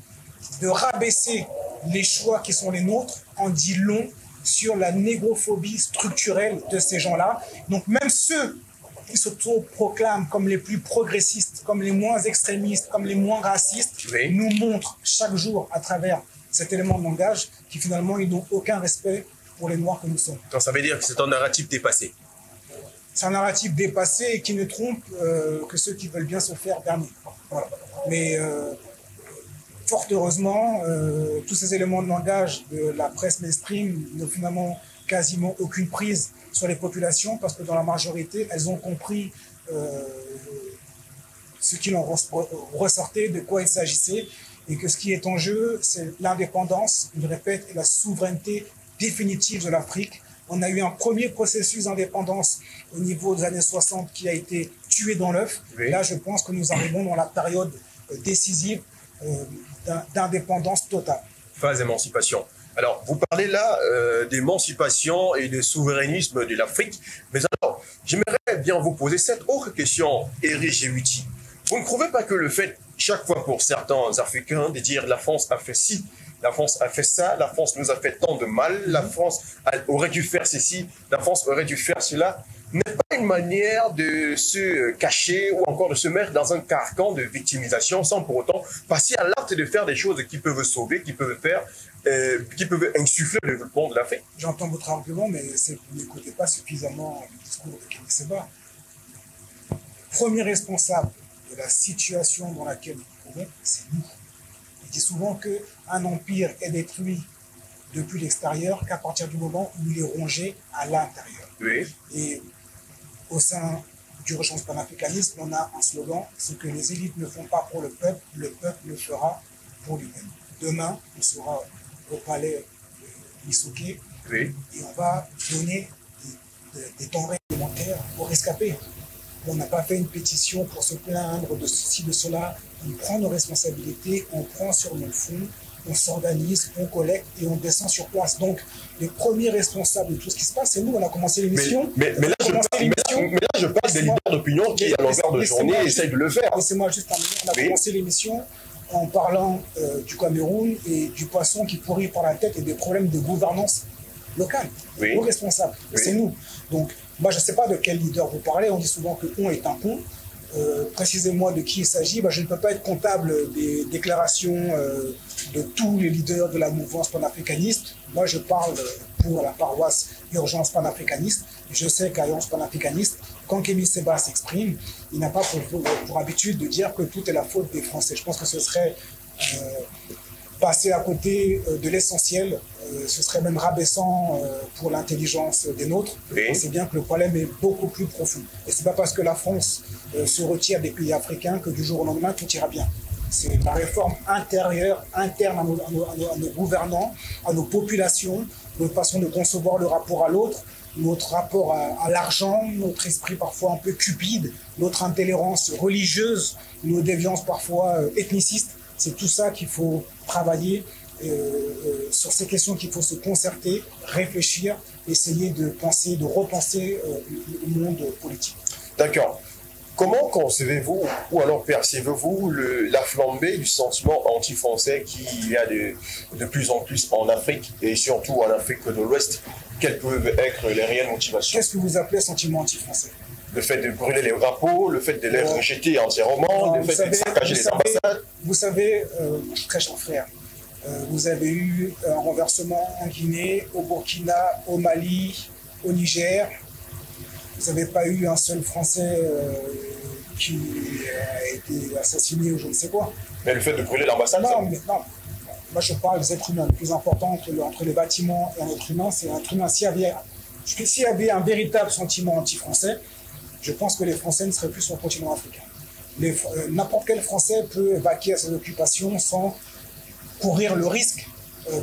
de rabaisser les choix qui sont les nôtres en dit long sur la négrophobie structurelle de ces gens-là. Donc même ceux qui s'auto-proclament comme les plus progressistes, comme les moins extrémistes, comme les moins racistes, nous montrent chaque jour à travers cet élément de langage qui finalement ils n'ont aucun respect pour les Noirs que nous sommes. Donc ça veut dire que c'est un narratif dépassé. C'est un narratif dépassé et qui ne trompe que ceux qui veulent bien se faire berner. Voilà. Mais fort heureusement, tous ces éléments de langage de la presse mainstream n'ont finalement quasiment aucune prise sur les populations parce que dans la majorité, elles ont compris ce qu'il en ressortait, de quoi il s'agissait et que ce qui est en jeu, c'est l'indépendance, je répète, et la souveraineté définitive de l'Afrique. On a eu un premier processus d'indépendance au niveau des années 60 qui a été tué dans l'œuf. Là, je pense que nous arrivons dans la période décisive d'indépendance totale. Phase d'émancipation. Alors, vous parlez là d'émancipation et de souverainisme de l'Afrique, mais alors, j'aimerais bien vous poser cette autre question, Éric Géuti. Vous ne trouvez pas que le fait, chaque fois pour certains Africains, de dire la France a fait ci, la France a fait ça, la France nous a fait tant de mal, la France aurait dû faire ceci, la France aurait dû faire cela, n'est pas une manière de se cacher ou encore de se mettre dans un carcan de victimisation sans pour autant passer à l'acte de faire des choses qui peuvent sauver, qui peuvent faire, qui peuvent insuffler le développement de l'Afrique. J'entends votre argument, mais vous n'écoutez pas suffisamment le discours de Kémy Séba. Premier responsable de la situation dans laquelle nous nous trouvons, c'est nous. Il dit souvent qu'un empire est détruit depuis l'extérieur qu'à partir du moment où il est rongé à l'intérieur. Oui. Et au sein du Recherche panafricanisme, on a un slogan, ce que les élites ne font pas pour le peuple le fera pour lui-même. Demain, on sera au palais de Issouké et on va donner des denrées alimentaires aux rescapés. On n'a pas fait une pétition pour se plaindre de ceci, de cela. On prend nos responsabilités, on prend sur nos fonds, on s'organise, on collecte et on descend sur place. Donc, les premiers responsables de tout ce qui se passe, c'est nous. On a commencé l'émission. Mais là, je parle des leaders d'opinion qui, à longueur de journée, essayent de le faire. Laissez-moi juste terminer. On a commencé l'émission en parlant du Cameroun et du poisson qui pourrit par la tête et des problèmes de gouvernance locale. Oui. Nos responsables, Oui. c'est nous. Donc, moi, je ne sais pas de quel leader vous parlez. On dit souvent que on est un pont. Précisez-moi de qui il s'agit. Je ne peux pas être comptable des déclarations de tous les leaders de la mouvance panafricaniste. Moi, je parle pour la paroisse Urgence panafricaniste. Je sais qu'à Urgence panafricaniste, quand Kémy Séba s'exprime, il n'a pas pour habitude de dire que tout est la faute des Français. Je pense que ce serait passer à côté de l'essentiel. Ce serait même rabaissant pour l'intelligence des nôtres. Oui. On sait bien que le problème est beaucoup plus profond. Et ce n'est pas parce que la France se retire des pays africains que du jour au lendemain, tout ira bien. C'est la réforme intérieure, interne à nos gouvernants, à nos populations, notre façon de concevoir le rapport à l'autre, notre rapport à l'argent, notre esprit parfois un peu cupide, notre intolérance religieuse, nos déviances parfois ethnicistes. C'est tout ça qu'il faut travailler, sur ces questions qu'il faut se concerter, réfléchir, essayer de penser, de repenser le monde politique. D'accord. Comment concevez-vous ou alors percevez-vous la flambée du sentiment anti-français qu'il y a de plus en plus en Afrique et surtout en Afrique de l'Ouest? Quelles peuvent être les réelles motivations? Qu'est-ce que vous appelez sentiment anti-français? Le fait de brûler les drapeaux, le fait de les rejeter entièrement, le fait de saccager les ambassades. Vous savez, très cher frère, vous avez eu un renversement en Guinée, au Burkina, au Mali, au Niger. Vous n'avez pas eu un seul Français qui a été assassiné ou je ne sais quoi. Mais le fait de brûler l'ambassade, non, mais non. Moi, je parle des êtres humains. Le plus important entre les bâtiments et un être humain, c'est un être humain. S'il y avait un véritable sentiment anti-français, je pense que les Français ne seraient plus sur le continent africain. N'importe quel Français peut vaquer à ses occupations sans courir le risque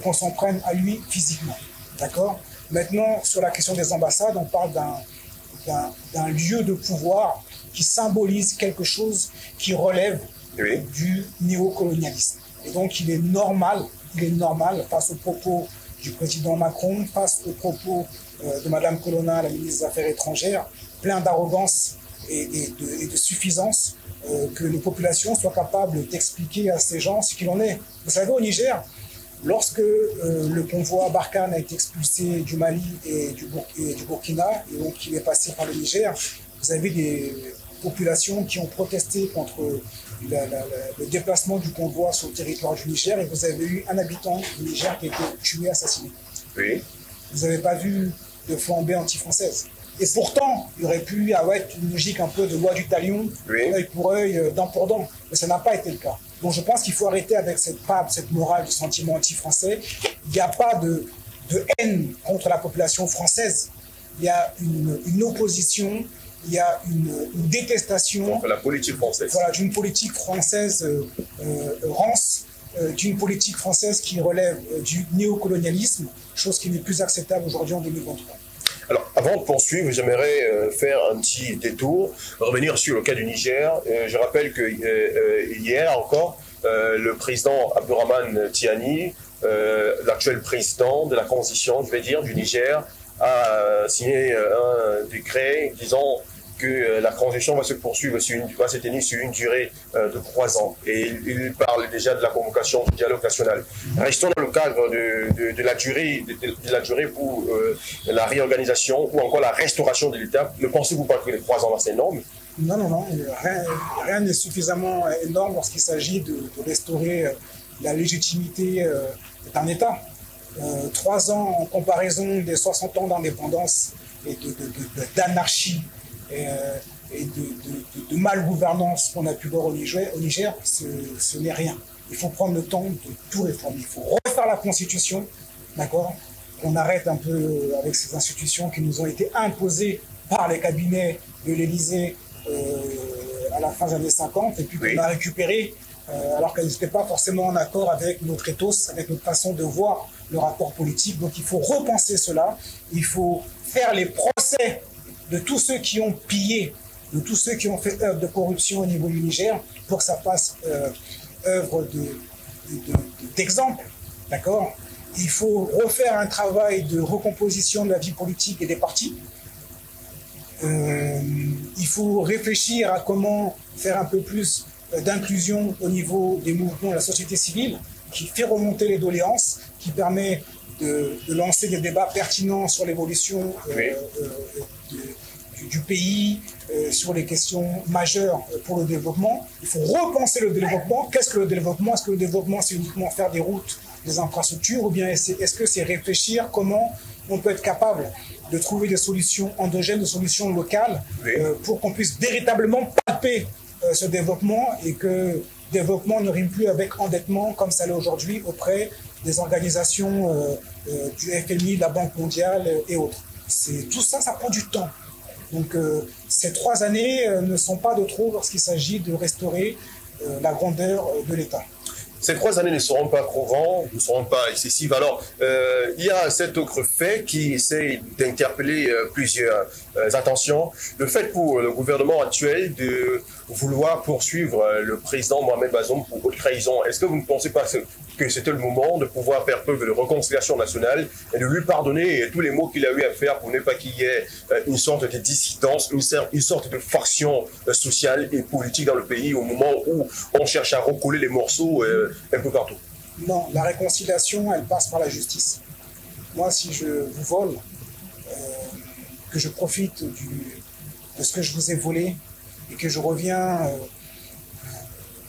qu'on s'en prenne à lui physiquement. D'accord? Maintenant, sur la question des ambassades, on parle d'un lieu de pouvoir qui symbolise quelque chose qui relève du néocolonialisme. Et donc, il est normal, face aux propos du président Macron, face aux propos de Mme Colonna, la ministre des Affaires étrangères, plein d'arrogance et de suffisance, que les populations soient capables d'expliquer à ces gens ce qu'il en est. Vous savez, au Niger, lorsque le convoi Barkhane a été expulsé du Mali et du Burkina, et donc il est passé par le Niger, vous avez des populations qui ont protesté contre le déplacement du convoi sur le territoire du Niger, et vous avez eu un habitant du Niger qui a été tué, assassiné. Oui. Vous n'avez pas vu de flambée anti-française. Et pourtant, il aurait pu y avoir une logique un peu de loi du talion, œil pour œil, dent pour dent. Mais ça n'a pas été le cas. Donc je pense qu'il faut arrêter avec cette morale de sentiment anti-français. Il n'y a pas de haine contre la population française. Il y a une opposition, il y a une détestation. Contre la politique française. Voilà, d'une politique française rance, d'une politique française qui relève du néocolonialisme, chose qui n'est plus acceptable aujourd'hui en 2023. Alors, avant de poursuivre, j'aimerais faire un petit détour, revenir sur le cas du Niger. Je rappelle que hier encore, le président Abdourahmane Tiani, l'actuel président de la transition, je vais dire, du Niger, a signé un décret disant que la transition va se poursuivre, va se tenir sur une durée de 3 ans. Et il parle déjà de la convocation du dialogue national. Restons dans le cadre de la durée pour la réorganisation ou encore la restauration de l'État. Ne pensez-vous pas que les 3 ans, c'est énorme? Non. Rien n'est suffisamment énorme lorsqu'il s'agit de restaurer la légitimité d'un État. 3 ans en comparaison des 60 ans d'indépendance et d'anarchie et de malgouvernance qu'on a pu voir au Niger, ce n'est rien. Il faut prendre le temps de tout réformer. Il faut refaire la Constitution, d'accord? Qu'on arrête un peu avec ces institutions qui nous ont été imposées par les cabinets de l'Élysée à la fin des années 50 et puis qu'on a récupéré alors qu'elles n'étaient pas forcément en accord avec notre ethos, avec notre façon de voir le rapport politique. Donc il faut repenser cela, il faut faire les procès de tous ceux qui ont pillé, de tous ceux qui ont fait œuvre de corruption au niveau du Niger, pour que ça fasse œuvre d'exemple, d'accord? Il faut refaire un travail de recomposition de la vie politique et des partis. Il faut réfléchir à comment faire un peu plus d'inclusion au niveau des mouvements de la société civile, qui fait remonter les doléances, qui permet de lancer des débats pertinents sur l'évolution du pays, sur les questions majeures pour le développement. Il faut repenser le développement. Qu'est-ce que le développement? Est-ce que le développement, c'est uniquement faire des routes, des infrastructures, ou bien est-ce que c'est réfléchir comment on peut être capable de trouver des solutions endogènes, des solutions locales, pour qu'on puisse véritablement palper ce développement, et que développement ne rime plus avec endettement comme ça l'est aujourd'hui auprès des organisations du FMI, de la Banque mondiale et autres. Tout ça, ça prend du temps. Donc ces 3 années ne sont pas de trop lorsqu'il s'agit de restaurer la grandeur de l'État. Ces 3 années ne seront pas courantes, ne seront pas excessives. Alors, il y a cet autre fait qui essaie d'interpeller plusieurs attentions. Le fait pour le gouvernement actuel de vouloir poursuivre le président Mohamed Bazoum pour haute trahison. Est-ce que vous ne pensez pas que c'était le moment de pouvoir faire preuve de réconciliation nationale et de lui pardonner tous les maux qu'il a eu à faire pour ne pas qu'il y ait une sorte de dissidence, une sorte de faction sociale et politique dans le pays au moment où on cherche à recoller les morceaux un peu partout? Non, la réconciliation, elle passe par la justice. Moi, si je vous vole, que je profite de ce que je vous ai volé et que je reviens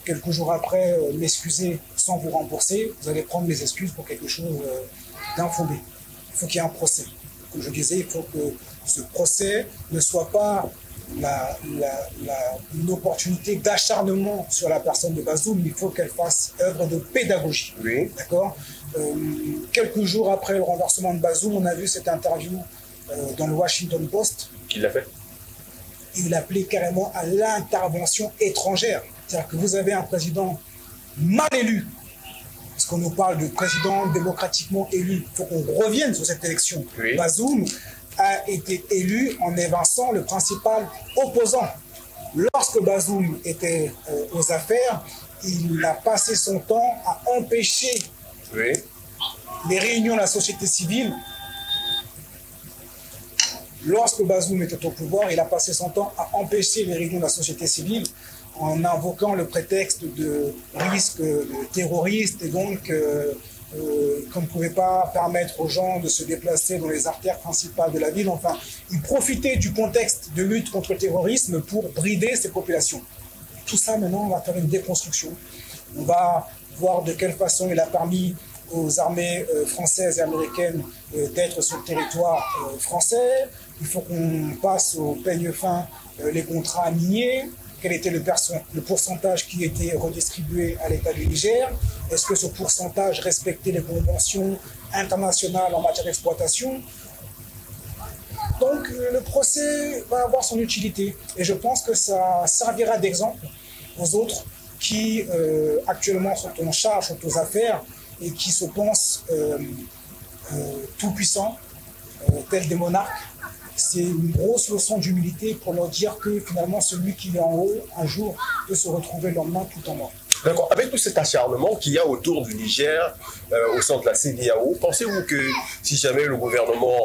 quelques jours après m'excuser sans vous rembourser, vous allez prendre mes excuses pour quelque chose d'infondé. Il faut qu'il y ait un procès. Comme je disais, il faut que ce procès ne soit pas une opportunité d'acharnement sur la personne de Bazoum, mais il faut qu'elle fasse œuvre de pédagogie. Oui. D'accord. Quelques jours après le renversement de Bazoum, on a vu cette interview dans le Washington Post. Qui l'a fait? Il appelait carrément à l'intervention étrangère. C'est-à-dire que vous avez un président mal élu, parce qu'on nous parle de président démocratiquement élu. Il faut qu'on revienne sur cette élection. Oui. Bazoum a été élu en évinçant le principal opposant. Lorsque Bazoum était aux affaires, il a passé son temps à empêcher les réunions de la société civile. Lorsque Bazoum était au pouvoir, il a passé son temps à empêcher les réunions de la société civile en invoquant le prétexte de risque terroriste, et donc qu'on ne pouvait pas permettre aux gens de se déplacer dans les artères principales de la ville. Enfin, il profitait du contexte de lutte contre le terrorisme pour brider ces populations. Tout ça, maintenant, on va faire une déconstruction. On va voir de quelle façon il a permis aux armées françaises et américaines d'être sur le territoire français. Il faut qu'on passe au peigne fin les contrats miniers. Quel était le pourcentage qui était redistribué à l'État du Niger? Est-ce que ce pourcentage respectait les conventions internationales en matière d'exploitation? Donc le procès va avoir son utilité, et je pense que ça servira d'exemple aux autres qui actuellement sont en charge, sont aux affaires, et qui se pensent tout-puissants, tels des monarques. C'est une grosse leçon d'humilité pour leur dire que finalement celui qui est en haut, un jour, peut se retrouver le lendemain tout en bas. D'accord. Avec tout cet acharnement qu'il y a autour du Niger, au sein de la CEDEAO, pensez-vous que si jamais le gouvernement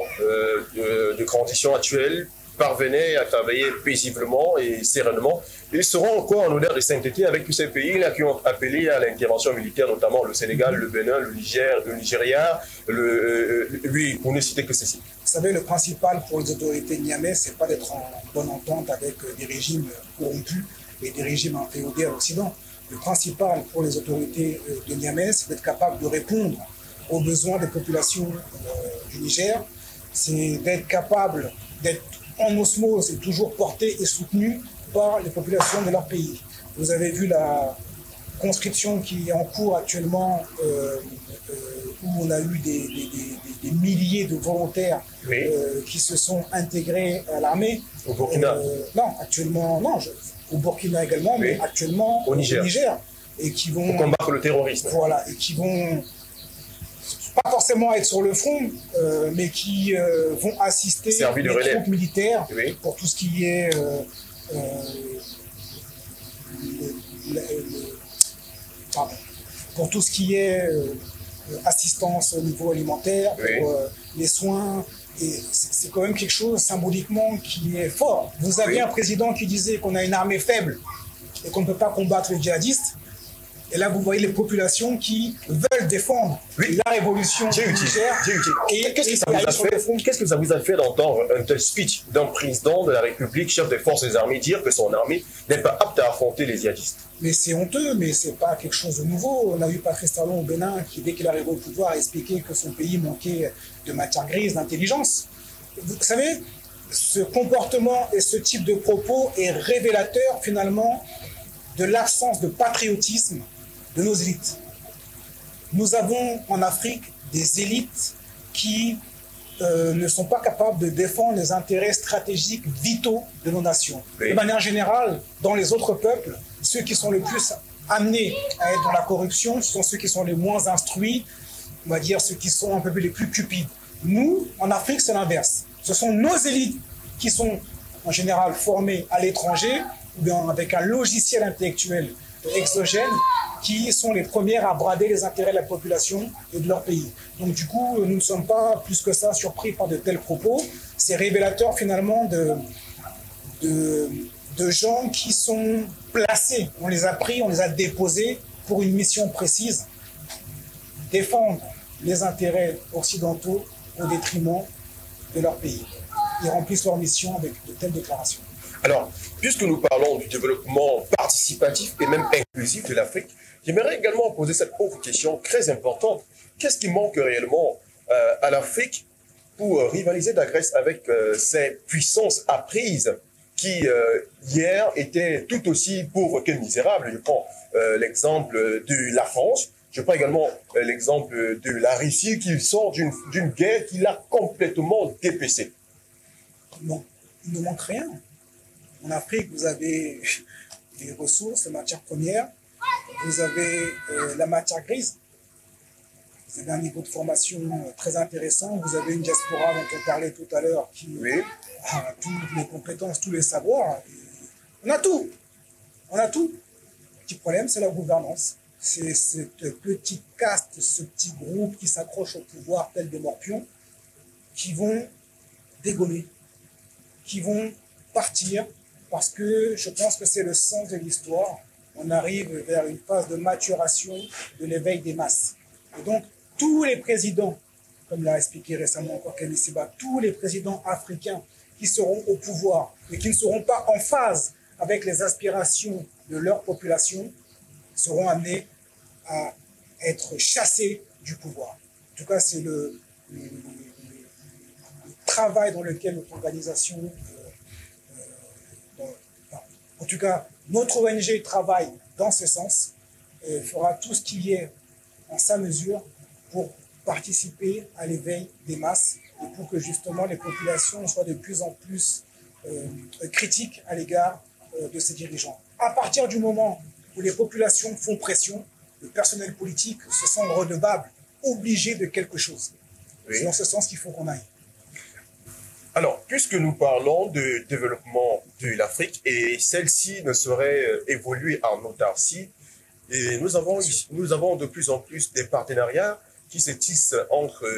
de transition actuel parvenait à travailler paisiblement et sereinement, ils seront encore en odeur de sainteté avec tous ces pays-là qui ont appelé à l'intervention militaire, notamment le Sénégal, le Bénin, le Nigeria, oui, pour ne citer que ceci. Vous savez, le principal pour les autorités de Niamey, c'est pas d'être en bonne entente avec des régimes corrompus et des régimes inféodés à l'Occident. Le principal pour les autorités de Niamey, c'est d'être capable de répondre aux besoins des populations du Niger. C'est d'être capable d'être en osmose et toujours porté et soutenu par les populations de leur pays. Vous avez vu la conscription qui est en cours actuellement, où on a eu des milliers de volontaires qui se sont intégrés à l'armée. Au Burkina Non, actuellement, non. Au Burkina également, mais actuellement au Niger. Et qui vont pour combattre le terrorisme. Voilà, et qui vont pas forcément être sur le front, mais qui vont assister les troupes militaires pour tout ce qui est pour tout ce qui est assistance au niveau alimentaire, pour les soins. Et c'est quand même quelque chose symboliquement qui est fort. Vous avez un président qui disait qu'on a une armée faible, et qu'on ne peut pas combattre les djihadistes. Et là, vous voyez les populations qui veulent défendre la révolution du Niger. Et qu'est-ce que ça vous a fait d'entendre un tel speech d'un président de la République, chef des forces armées, dire que son armée n'est pas apte à affronter les djihadistes? Mais c'est honteux, mais c'est pas quelque chose de nouveau. On a eu Patrice Talon au Bénin qui, dès qu'il arrive au pouvoir, a expliqué que son pays manquait de matière grise, d'intelligence. Vous savez, ce comportement et ce type de propos est révélateur finalement de l'absence de patriotisme de nos élites. Nous avons en Afrique des élites qui ne sont pas capables de défendre les intérêts stratégiques vitaux de nos nations. Oui. De manière générale, dans les autres peuples, ceux qui sont le plus amenés à être dans la corruption, ce sont ceux qui sont les moins instruits, on va dire ceux qui sont un peu les plus cupides. Nous, en Afrique, c'est l'inverse. Ce sont nos élites qui sont en général formées à l'étranger, ou bien avec un logiciel intellectuel exogènes qui sont les premières à brader les intérêts de la population et de leur pays. Donc du coup, nous ne sommes pas plus que ça surpris par de tels propos. C'est révélateur finalement de gens qui sont placés. On les a pris, on les a déposés pour une mission précise, défendre les intérêts occidentaux au détriment de leur pays. Ils remplissent leur mission avec de telles déclarations. Alors, puisque nous parlons du développement participatif et même inclusif de l'Afrique, j'aimerais également poser cette autre question très importante. Qu'est-ce qui manque réellement à l'Afrique pour rivaliser d'agresse avec ces puissances apprises qui, hier, étaient tout aussi pauvres que misérables? Je prends l'exemple de la France. Je prends également l'exemple de la Russie qui sort d'une guerre qui l'a complètement dépecée. Non, il ne manque rien. En Afrique, vous avez des ressources, les matières premières, vous avez la matière grise, vous avez un niveau de formation très intéressant, vous avez une diaspora dont on parlait tout à l'heure qui a toutes les compétences, tous les savoirs. On a tout, on a tout. Le petit problème, c'est la gouvernance. C'est cette petite caste, ce petit groupe qui s'accroche au pouvoir tel des morpions, qui vont dégommer, qui vont partir, parce que je pense que c'est le sens de l'histoire. On arrive vers une phase de maturation de l'éveil des masses. Et donc, tous les présidents, comme l'a expliqué récemment encore Kémy Séba, tous les présidents africains qui seront au pouvoir et qui ne seront pas en phase avec les aspirations de leur population seront amenés à être chassés du pouvoir. En tout cas, c'est le travail dans lequel notre organisation en tout cas, notre ONG travaille dans ce sens et fera tout ce qu'il y ait en sa mesure pour participer à l'éveil des masses et pour que justement les populations soient de plus en plus critiques à l'égard de ces dirigeants. À partir du moment où les populations font pression, le personnel politique se sent redevable, obligé de quelque chose. Oui. C'est dans ce sens qu'il faut qu'on aille. Alors, puisque nous parlons de développement de l'Afrique et celle-ci ne saurait évoluer en autarcie, et nous avons de plus en plus des partenariats qui se tissent entre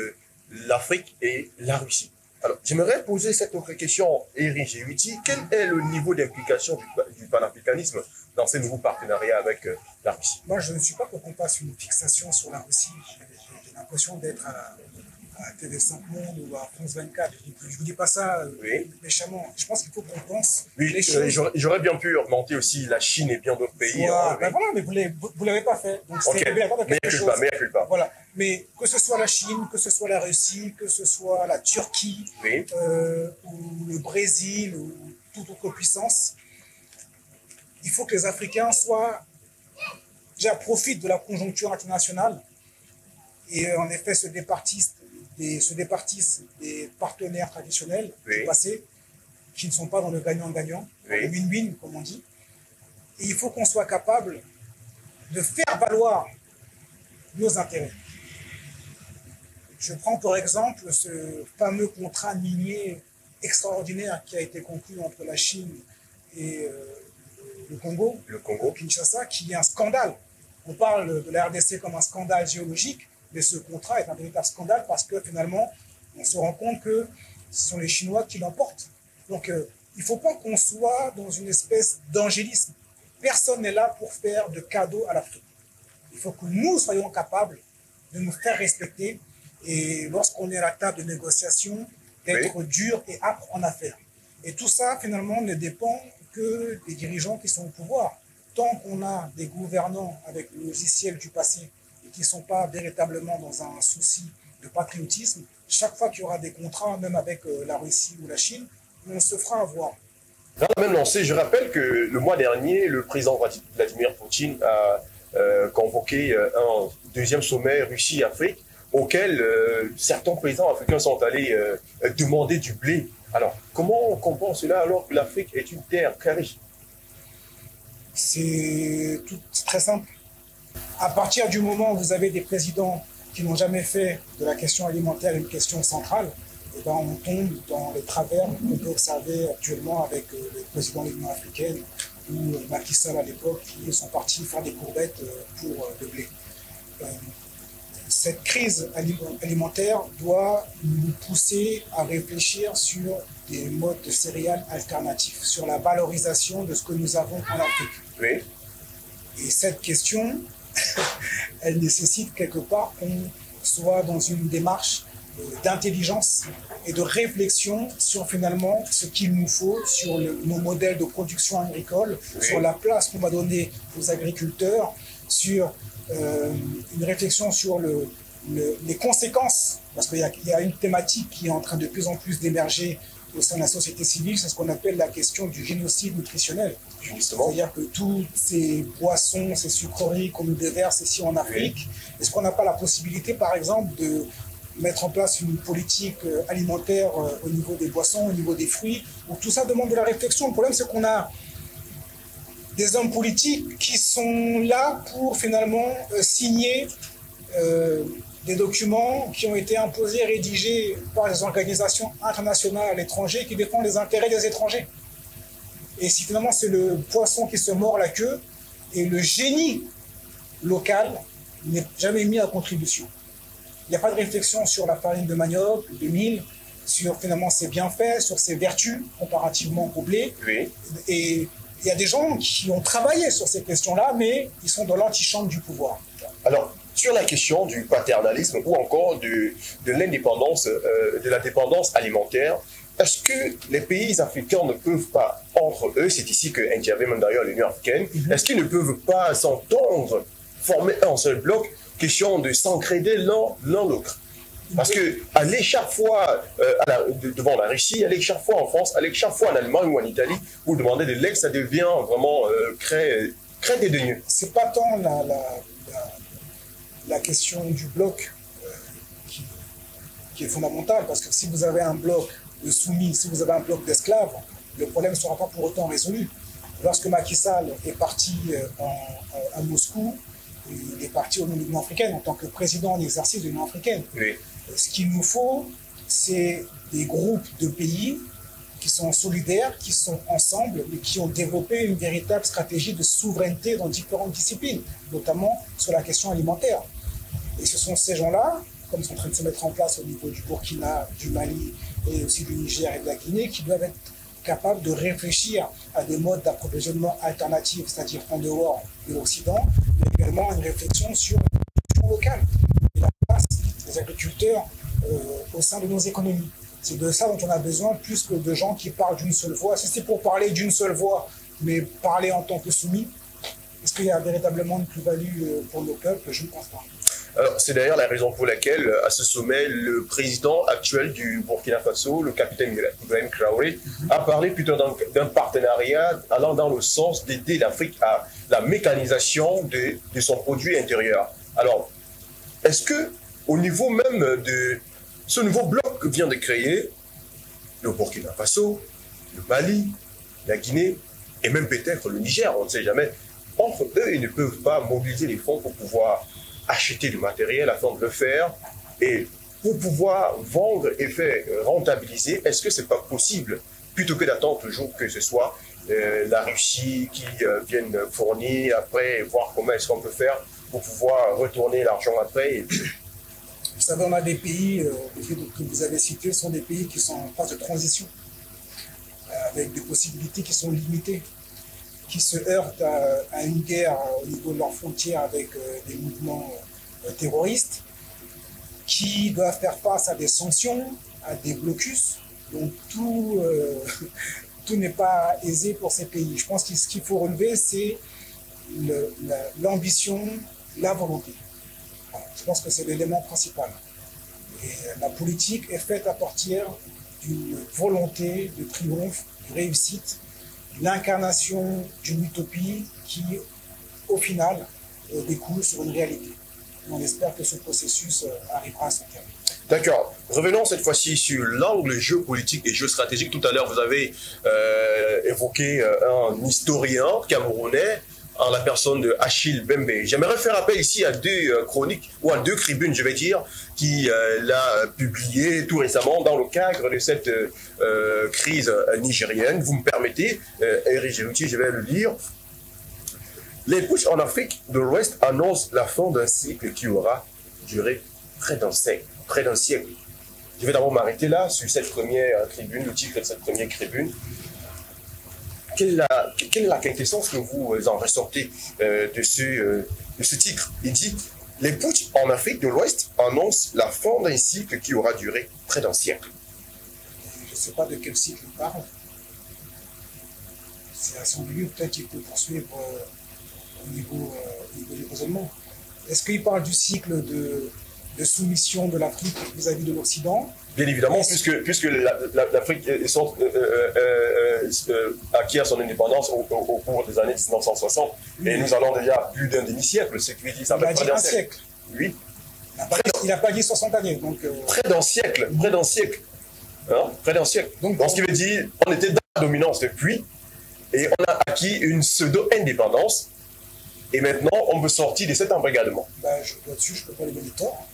l'Afrique et la Russie. Alors, j'aimerais poser cette autre question, Éric Géhuti. Quel est le niveau d'implication du panafricanisme dans ces nouveaux partenariats avec la Russie? Moi, je ne suis pas pour qu'on passe une fixation sur la Russie. J'ai l'impression d'être à TV5 Monde ou à France 24. Je ne vous dis pas ça méchamment. Je pense qu'il faut qu'on pense les choses. J'aurais bien pu augmenter aussi la Chine et bien d'autres pays. Voilà, ben voilà, mais vous ne l'avez pas fait. Donc c'est quelque chose. Pas. Voilà. Mais que ce soit la Chine, que ce soit la Russie, que ce soit la Turquie, ou le Brésil, ou toute autre puissance, il faut que les Africains déjà profitent de la conjoncture internationale et en effet se départissent des partenaires traditionnels du passé qui ne sont pas dans le gagnant-gagnant, le win-win comme on dit. Et il faut qu'on soit capable de faire valoir nos intérêts. Je prends pour exemple ce fameux contrat minier extraordinaire qui a été conclu entre la Chine et le Congo, Kinshasa, qui est un scandale. On parle de la RDC comme un scandale géologique, mais ce contrat est un véritable scandale parce que finalement, on se rend compte que ce sont les Chinois qui l'emportent. Donc, il ne faut pas qu'on soit dans une espèce d'angélisme. personne n'est là pour faire de cadeaux à l'Afrique. Il faut que nous soyons capables de nous faire respecter et lorsqu'on est à la table de négociation, d'être dur et âpre en affaires. Et tout ça, finalement, ne dépend que des dirigeants qui sont au pouvoir. Tant qu'on a des gouvernants avec le logiciel du passé et qui ne sont pas véritablement dans un souci de patriotisme, chaque fois qu'il y aura des contrats, même avec la Russie ou la Chine, on se fera avoir. Dans la même lancée, je rappelle que le mois dernier, le président Vladimir Poutine a convoqué un deuxième sommet Russie-Afrique auquel certains présidents africains sont allés demander du blé. Alors, comment on comprend cela alors que l'Afrique est une terre très riche? C'est très simple. À partir du moment où vous avez des présidents qui n'ont jamais fait de la question alimentaire une question centrale, eh ben on tombe dans les travers qu'on peut observer actuellement avec le président de l'Union africaine ou Macky Sall à l'époque, qui sont partis faire des courbettes pour le blé. Cette crise alimentaire doit nous pousser à réfléchir sur des modes de céréales alternatifs, sur la valorisation de ce que nous avons en Afrique. Oui. Et cette question, elle nécessite quelque part qu'on soit dans une démarche d'intelligence et de réflexion sur finalement ce qu'il nous faut, sur nos modèles de production agricole, sur la place qu'on va donner aux agriculteurs, sur une réflexion sur les conséquences, parce qu'il y a une thématique qui est en train de plus en plus d'émerger au sein de la société civile, c'est ce qu'on appelle la question du génocide nutritionnel. C'est-à-dire que toutes ces boissons, ces sucreries qu'on nous déverse ici en Afrique, est-ce qu'on n'a pas la possibilité, par exemple, de mettre en place une politique alimentaire au niveau des boissons, au niveau des fruits, où tout ça demande de la réflexion. Le problème, c'est qu'on a des hommes politiques qui sont là pour finalement signer des documents qui ont été imposés et rédigés par des organisations internationales à l'étranger qui défendent les intérêts des étrangers. Et si finalement c'est le poisson qui se mord la queue et le génie local n'est jamais mis à contribution. Il n'y a pas de réflexion sur la farine de manioc, de mil, sur finalement ses bienfaits, sur ses vertus comparativement au blé. Oui. Et il y a des gens qui ont travaillé sur ces questions-là, mais ils sont dans l'antichambre du pouvoir. Alors, sur la question du paternalisme ou encore de l'indépendance, de la dépendance alimentaire, est-ce que les pays africains ne peuvent pas, entre eux, c'est ici que intervient même d'ailleurs l'Union africaine, est-ce qu'ils ne peuvent pas s'entendre, former un seul bloc, question de s'entraider l'un l'autre? Parce que aller chaque fois devant la Russie, aller chaque fois en France, aller chaque fois en Allemagne ou en Italie, pour demander de l'aide, ça devient vraiment très dédaigneux. C'est pas tant la question du bloc qui est fondamentale, parce que si vous avez un bloc de soumis, si vous avez un bloc d'esclaves, le problème ne sera pas pour autant résolu. Lorsque Macky Sall est parti à Moscou, il est parti au nom de l'Union africaine en tant que président en exercice de l'Union africaine. Oui. Ce qu'il nous faut, c'est des groupes de pays qui sont solidaires, qui sont ensemble, mais qui ont développé une véritable stratégie de souveraineté dans différentes disciplines, notamment sur la question alimentaire. Et ce sont ces gens-là, comme ils sont en train de se mettre en place au niveau du Burkina, du Mali et aussi du Niger et de la Guinée, qui doivent être capables de réfléchir à des modes d'approvisionnement alternatifs, c'est-à-dire en dehors de l'Occident, mais également une réflexion sur la production locale et la place des agriculteurs au sein de nos économies. C'est de ça dont on a besoin, plus que de gens qui parlent d'une seule voix. Si c'est pour parler d'une seule voix, mais parler en tant que soumis, est-ce qu'il y a véritablement une plus-value pour nos peuples? Je ne pense pas. Alors, c'est d'ailleurs la raison pour laquelle, à ce sommet, le président actuel du Burkina Faso, le capitaine Ibrahim Traoré, a parlé plutôt d'un partenariat allant dans le sens d'aider l'Afrique à la mécanisation de son produit intérieur. Alors, est-ce que, au niveau même de ce nouveau bloc que vient de créer le Burkina Faso, le Mali, la Guinée et même peut-être le Niger, on ne sait jamais, entre eux, ils ne peuvent pas mobiliser les fonds pour pouvoir acheter du matériel afin de le faire et pour pouvoir vendre et faire rentabiliser, est-ce que c'est pas possible plutôt que d'attendre toujours que ce soit la Russie qui vienne fournir après, voir comment est-ce qu'on peut faire pour pouvoir retourner l'argent après et... Vous savez, on a des pays, les que vous avez cités, sont des pays qui sont en phase de transition, avec des possibilités qui sont limitées. qui se heurtent à une guerre au niveau de leurs frontières avec des mouvements terroristes, qui doivent faire face à des sanctions, à des blocus. Donc tout, tout n'est pas aisé pour ces pays. Je pense que ce qu'il faut relever, c'est l'ambition, la volonté. Voilà. Je pense que c'est l'élément principal. Et la politique est faite à partir d'une volonté de triomphe, de réussite, l'incarnation d'une utopie qui, au final, découle sur une réalité. On espère que ce processus arrivera à son terme. D'accord. Revenons cette fois-ci sur l'angle géopolitique et géostratégique. Tout à l'heure, vous avez évoqué un historien camerounais en la personne de Achille Bembe. J'aimerais faire appel ici à deux chroniques, ou à deux tribunes, je vais dire, qu'il a publié tout récemment dans le cadre de cette crise nigérienne. Vous me permettez, Eric Gerouti, je vais le lire. Les putschs en Afrique de l'Ouest annoncent la fin d'un cycle qui aura duré près d'un siècle. Je vais d'abord m'arrêter là, sur cette première tribune, le titre de cette première tribune. Quelle est la quintessence que vous en ressortez de ce titre? Il dit « Les putschs en Afrique de l'Ouest annoncent la fin d'un cycle qui aura duré près d'un siècle. » Je ne sais pas de quel cycle il parle. C'est à son milieu, peut-être qu'il peut poursuivre au niveau du raisonnement. Est-ce qu'il parle du cycle de soumission de l'Afrique vis-à-vis de l'Occident? Bien évidemment, puisque l'Afrique acquiert son indépendance au cours des années 1960, oui. Et nous allons déjà plus d'un demi-siècle, ce qui veut dire ça fait près d'un siècle. Oui. Il n'a pas dit 60 années. Donc, près d'un siècle, près d'un siècle. Hein? Près d'un siècle. Donc, ce qui veut dire, on était dans la dominance depuis, et on a acquis une pseudo-indépendance, et maintenant, on veut sortir de cet embrigadement. Là-dessus, je ne peux pas lui donner tort.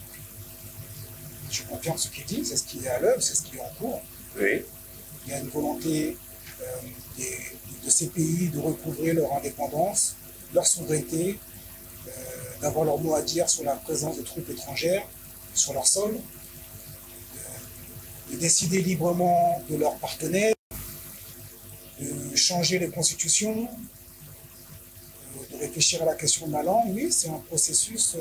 Je confirme ce qu'il dit, c'est ce qui est à l'œuvre, c'est ce qui est en cours. Oui. Il y a une volonté de ces pays de recouvrer leur indépendance, leur souveraineté, d'avoir leur mot à dire sur la présence de troupes étrangères sur leur sol, de décider librement de leurs partenaires, de changer les constitutions, de réfléchir à la question de la langue. Oui, c'est un processus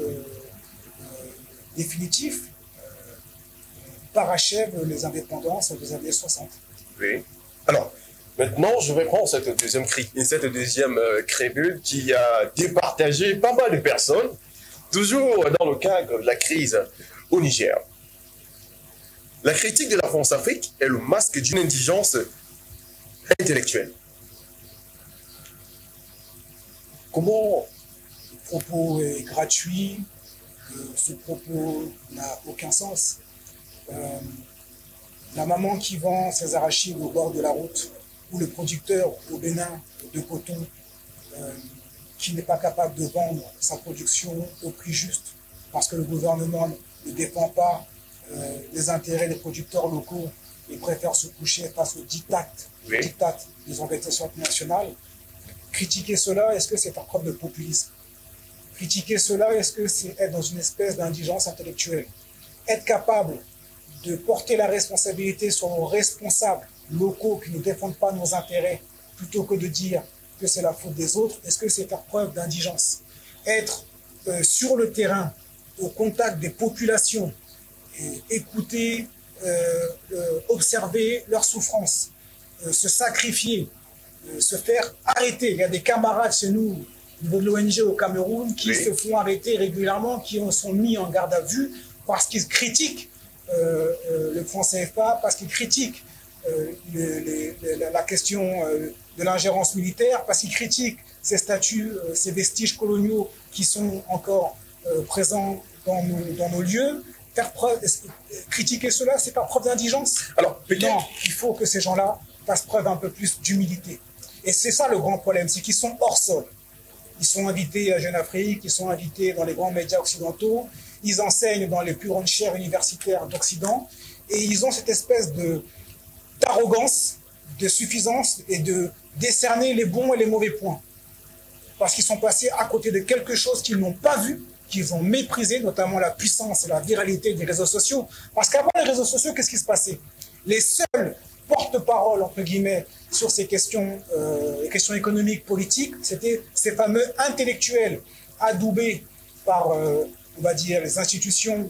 définitif. Parachève les indépendances des années 60. Oui. Alors, maintenant, je vais prendre cette deuxième tribune qui a départagé pas mal de personnes, toujours dans le cadre de la crise au Niger. La critique de la France-Afrique est le masque d'une indigence intellectuelle. Comment le propos est gratuit, ce propos n'a aucun sens. La maman qui vend ses arachides au bord de la route, ou le producteur au Bénin de coton qui n'est pas capable de vendre sa production au prix juste parce que le gouvernement ne défend pas les intérêts des producteurs locaux et préfère se coucher face aux diktats des organisations internationales. Critiquer cela, est-ce que c'est un preuve de populisme? Critiquer cela, est-ce que c'est être dans une espèce d'indigence intellectuelle? Être capable de porter la responsabilité sur nos responsables locaux qui ne défendent pas nos intérêts, plutôt que de dire que c'est la faute des autres, est-ce que c'est faire preuve d'indigence? Être sur le terrain, au contact des populations, écouter, observer leurs souffrances, se sacrifier, se faire arrêter. Il y a des camarades chez nous, au niveau de l'ONG au Cameroun, qui se font arrêter régulièrement, qui sont mis en garde à vue parce qu'ils critiquent le franc CFA, parce qu'ils critiquent la question de l'ingérence militaire, parce qu'ils critiquent ces statuts, ces vestiges coloniaux qui sont encore présents dans nos lieux. Critiquer cela, c'est pas preuve d'indigence? Alors, non, il faut que ces gens-là fassent preuve un peu plus d'humilité. Et c'est ça le grand problème, c'est qu'ils sont hors sol. Ils sont invités à Jeune Afrique, ils sont invités dans les grands médias occidentaux, ils enseignent dans les plus grandes chaires universitaires d'Occident, et ils ont cette espèce d'arrogance, de suffisance, et de décerner les bons et les mauvais points. Parce qu'ils sont passés à côté de quelque chose qu'ils n'ont pas vu, qu'ils ont méprisé, notamment la puissance et la viralité des réseaux sociaux. Parce qu'avant les réseaux sociaux, qu'est-ce qui se passait? Les seuls porte-parole, entre guillemets, sur ces questions, les questions économiques, politiques, c'était ces fameux intellectuels adoubés par, on va dire, les institutions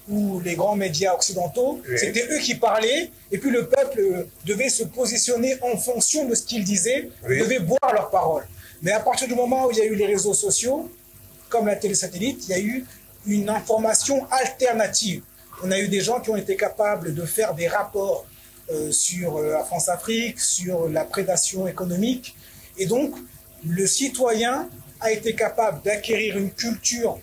ou les grands médias occidentaux. Oui. C'était eux qui parlaient, et puis le peuple devait se positionner en fonction de ce qu'ils disaient, oui. Devait boire leurs paroles. Mais à partir du moment où il y a eu les réseaux sociaux, comme la télé-satellite, il y a eu une information alternative. On a eu des gens qui ont été capables de faire des rapports sur la France-Afrique, sur la prédation économique. Et donc, le citoyen a été capable d'acquérir une culture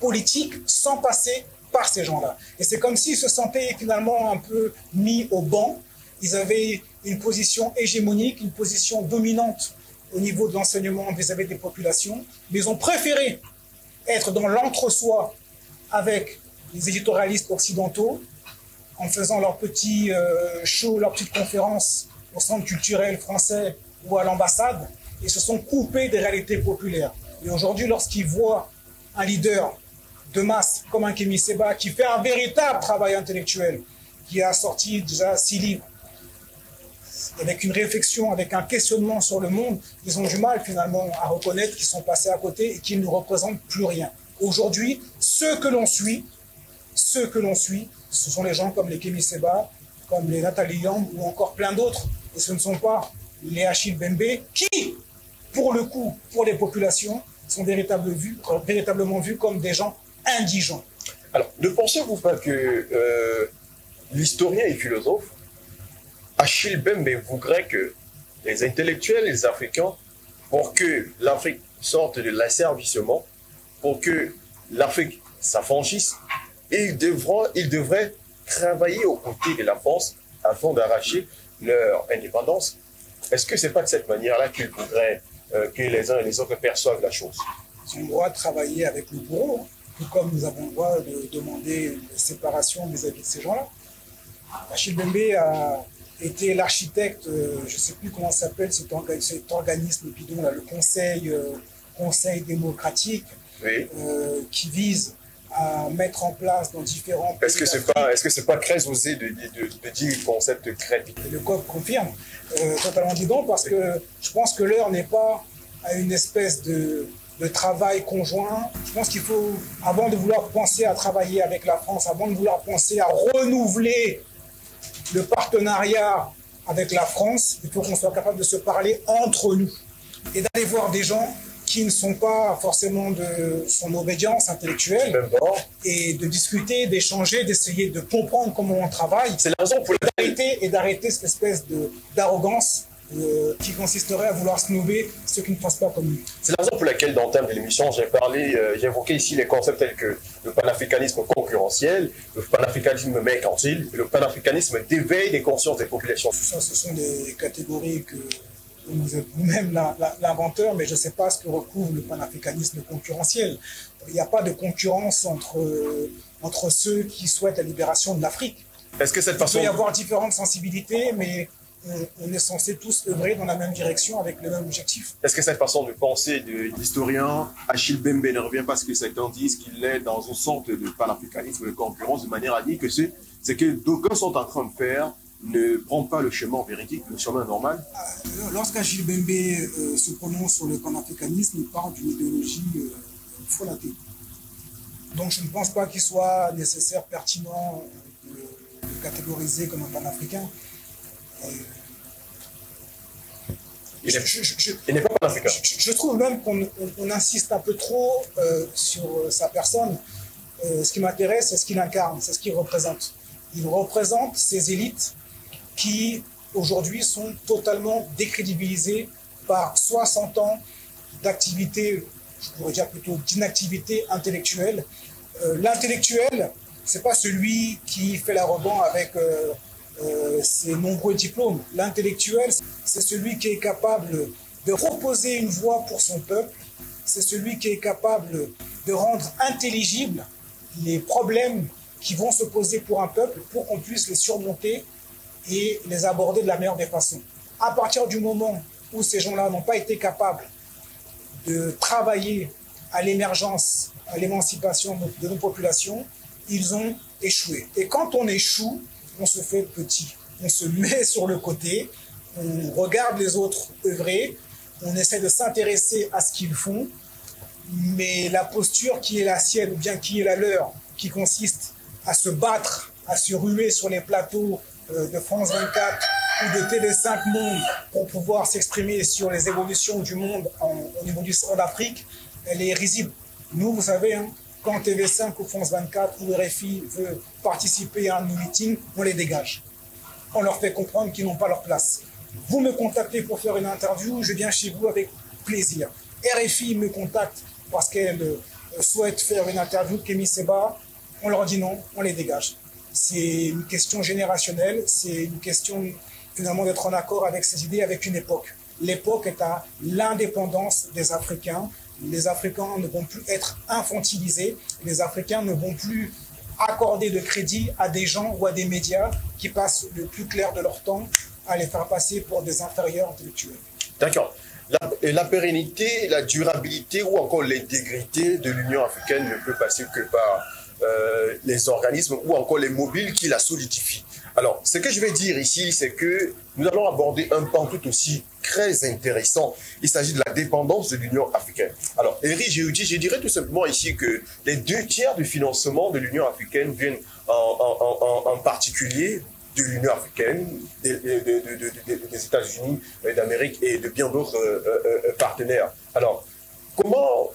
politique sans passer par ces gens-là. Et c'est comme s'ils se sentaient finalement un peu mis au banc. Ils avaient une position hégémonique, une position dominante au niveau de l'enseignement vis-à-vis des populations, mais ils ont préféré être dans l'entre-soi avec les éditorialistes occidentaux, en faisant leurs petits shows, leurs petites conférences au centre culturel français ou à l'ambassade, et se sont coupés des réalités populaires. Et aujourd'hui, lorsqu'ils voient un leader de masse comme un Kémy Séba qui fait un véritable travail intellectuel, qui a sorti déjà 6 livres, avec une réflexion, avec un questionnement sur le monde, ils ont du mal finalement à reconnaître qu'ils sont passés à côté et qu'ils ne représentent plus rien. Aujourd'hui, ceux que l'on suit, ce sont les gens comme les Kémy Séba, comme les Nathalie Yamb ou encore plein d'autres. Et ce ne sont pas les Achille Mbembe qui, pour le coup, pour les populations, sont véritablement vus comme des gens indigents. Alors, ne pensez-vous pas que l'historien et philosophe Achille Mbembe voudrait que les intellectuels, les Africains, pour que l'Afrique sorte de l'asservissement, pour que l'Afrique s'affranchisse, ils devraient travailler aux côtés de la France afin d'arracher leur indépendance. Est-ce que ce n'est pas de cette manière-là qu'ils voudraient que les uns et les autres perçoivent la chose? Ils ont le droit de travailler avec le bourreau, tout comme nous avons le droit de demander une séparation vis-à-vis de ces gens-là. Achille Mbembe a été l'architecte, je ne sais plus comment ça s'appelle, cet organisme bidon, là, le Conseil démocratique, oui. Qui vise à mettre en place dans différents pays. Est-ce que c'est pas très osé de dire le concept crédit? Le COP confirme totalement bidon, parce que je pense que l'heure n'est pas à une espèce de travail conjoint. Je pense qu'il faut, avant de vouloir penser à travailler avec la France, avant de vouloir penser à renouveler le partenariat avec la France, il faut qu'on soit capable de se parler entre nous et d'aller voir des gens qui ne sont pas forcément de son obédience intellectuelle et de discuter, d'échanger, d'essayer de comprendre comment on travaille. C'est la raison pour d'arrêter cette espèce d'arrogance qui consisterait à vouloir snobber ceux qui ne pensent pas comme nous. C'est la raison pour laquelle, dans le thème de l'émission, j'ai évoqué ici les concepts tels que le panafricanisme concurrentiel, le panafricanisme mercantile, et le panafricanisme d'éveil des consciences des populations. Tout ça, ce sont des catégories que vous êtes vous-même l'inventeur, mais je ne sais pas ce que recouvre le panafricanisme concurrentiel. Il n'y a pas de concurrence entre ceux qui souhaitent la libération de l'Afrique. Est-ce que cette façon... Il peut y avoir différentes sensibilités, mais on est censé tous œuvrer dans la même direction avec le même objectif. Est-ce que cette façon de penser de l'historien Achille Mbembe ne revient pas à ce que certains disent qu'il est dans une sorte de panafricanisme de concurrence, de manière à dire que c'est que d'aucuns sont en train de faire ne prend pas le chemin véridique, le chemin normal? Lorsqu'Achille Mbembe se prononce sur le panafricanisme, il parle d'une idéologie follatée. Donc je ne pense pas qu'il soit nécessaire, pertinent de catégoriser comme un panafricain. Il n'est pas panafricain. Je trouve même qu'on insiste un peu trop sur sa personne. Ce qui m'intéresse, c'est ce qu'il incarne, c'est ce qu'il représente. Il représente ces élites qui, aujourd'hui, sont totalement décrédibilisées par 60 ans d'activité, je pourrais dire plutôt d'inactivité intellectuelle. L'intellectuel, ce n'est pas celui qui fait l'arrogant avec ses nombreux diplômes. L'intellectuel, c'est celui qui est capable de proposer une voie pour son peuple. C'est celui qui est capable de rendre intelligibles les problèmes qui vont se poser pour un peuple, pour qu'on puisse les surmonter et les aborder de la meilleure des façons. À partir du moment où ces gens-là n'ont pas été capables de travailler à l'émergence, à l'émancipation de nos populations, ils ont échoué. Et quand on échoue, on se fait petit, on se met sur le côté, on regarde les autres œuvrer, on essaie de s'intéresser à ce qu'ils font, mais la posture qui est la sienne ou bien qui est la leur, qui consiste à se battre, à se ruer sur les plateaux de France 24 ou de TV5 Monde pour pouvoir s'exprimer sur les évolutions du monde au niveau du Centre d'Afrique, elle est risible. Nous, vous savez, hein, quand TV5 ou France 24 ou RFI veut participer à un meeting, on les dégage. On leur fait comprendre qu'ils n'ont pas leur place. Vous me contactez pour faire une interview, je viens chez vous avec plaisir. RFI me contacte parce qu'elle souhaite faire une interview de Kémy Séba, on leur dit non, on les dégage. C'est une question générationnelle, c'est une question finalement d'être en accord avec ses idées, avec une époque. L'époque est à l'indépendance des Africains. Les Africains ne vont plus être infantilisés, les Africains ne vont plus accorder de crédit à des gens ou à des médias qui passent le plus clair de leur temps à les faire passer pour des inférieurs intellectuels. D'accord. La pérennité, la durabilité ou encore l'intégrité de l'Union africaine ne peut passer que par les organismes ou encore les mobiles qui la solidifient. Alors, ce que je vais dire ici, c'est que nous allons aborder un pan tout aussi très intéressant. Il s'agit de la dépendance de l'Union africaine. Alors, Éric Géoudi, je dirais tout simplement ici que les 2/3 du financement de l'Union africaine viennent en particulier de l'Union africaine, des États-Unis d'Amérique et de bien d'autres partenaires. Alors, comment,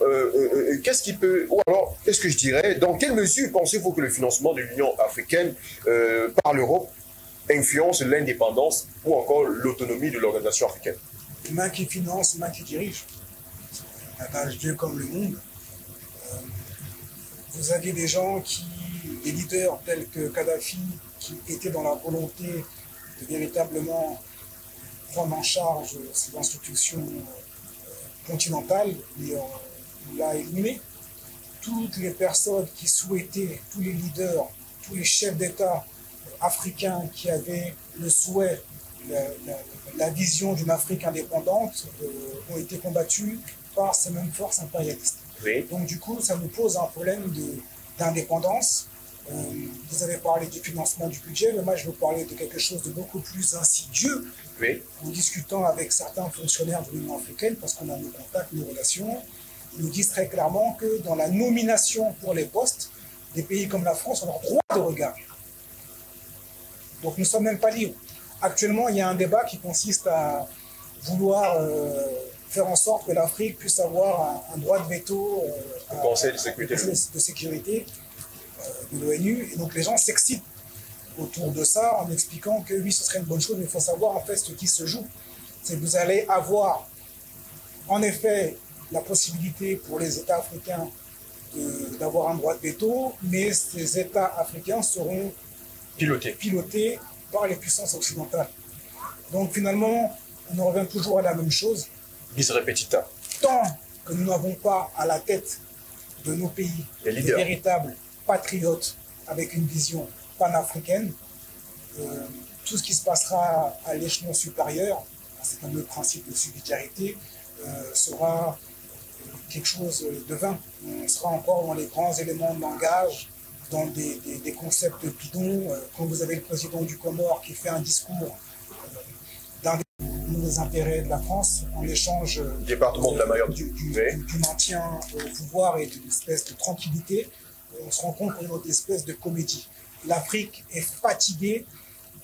qu'est-ce qui peut, ou alors, qu'est-ce que je dirais, dans quelle mesure pensez-vous que le financement de l'Union africaine par l'Europe influence l'indépendance ou encore l'autonomie de l'organisation africaine? Main qui finance, main qui dirige. Adage Dieu comme le monde. Vous aviez des gens des leaders tels que Kadhafi, qui étaient dans la volonté de véritablement prendre en charge ces institutions continentales, mais on l'a éliminé. Toutes les personnes qui souhaitaient, tous les leaders, tous les chefs d'État africains qui avaient le souhait, la vision d'une Afrique indépendante ont été combattus par ces mêmes forces impérialistes. Oui. Donc du coup, ça nous pose un problème d'indépendance. Vous avez parlé du financement du budget, mais moi je veux parler de quelque chose de beaucoup plus insidieux. Oui. En discutant avec certains fonctionnaires de l'Union africaine, parce qu'on a nos contacts, nos relations, ils nous disent très clairement que dans la nomination pour les postes, des pays comme la France ont leur droit de regard. Donc nous ne sommes même pas libres. Actuellement, il y a un débat qui consiste à vouloir faire en sorte que l'Afrique puisse avoir un droit de veto au Conseil de sécurité de l'ONU. Et donc les gens s'excitent autour de ça en expliquant que oui, ce serait une bonne chose, mais il faut savoir en fait ce qui se joue. C'est que vous allez avoir en effet la possibilité pour les États africains d'avoir un droit de veto, mais ces États africains seront pilotés par les puissances occidentales. Donc finalement, on en revient toujours à la même chose. Bis repetita. Tant que nous n'avons pas à la tête de nos pays des véritables patriotes avec une vision panafricaine, tout ce qui se passera à l'échelon supérieur, c'est un autre principe de subsidiarité, sera quelque chose de vain. On sera encore dans les grands éléments de langage, dans des concepts bidons. Quand vous avez le président du Comore qui fait un discours d'un des intérêts de la France en échange département de la Mayenne du maintien au pouvoir et d'une espèce de tranquillité, on se rend compte qu'on est dans une espèce de comédie. L'Afrique est fatiguée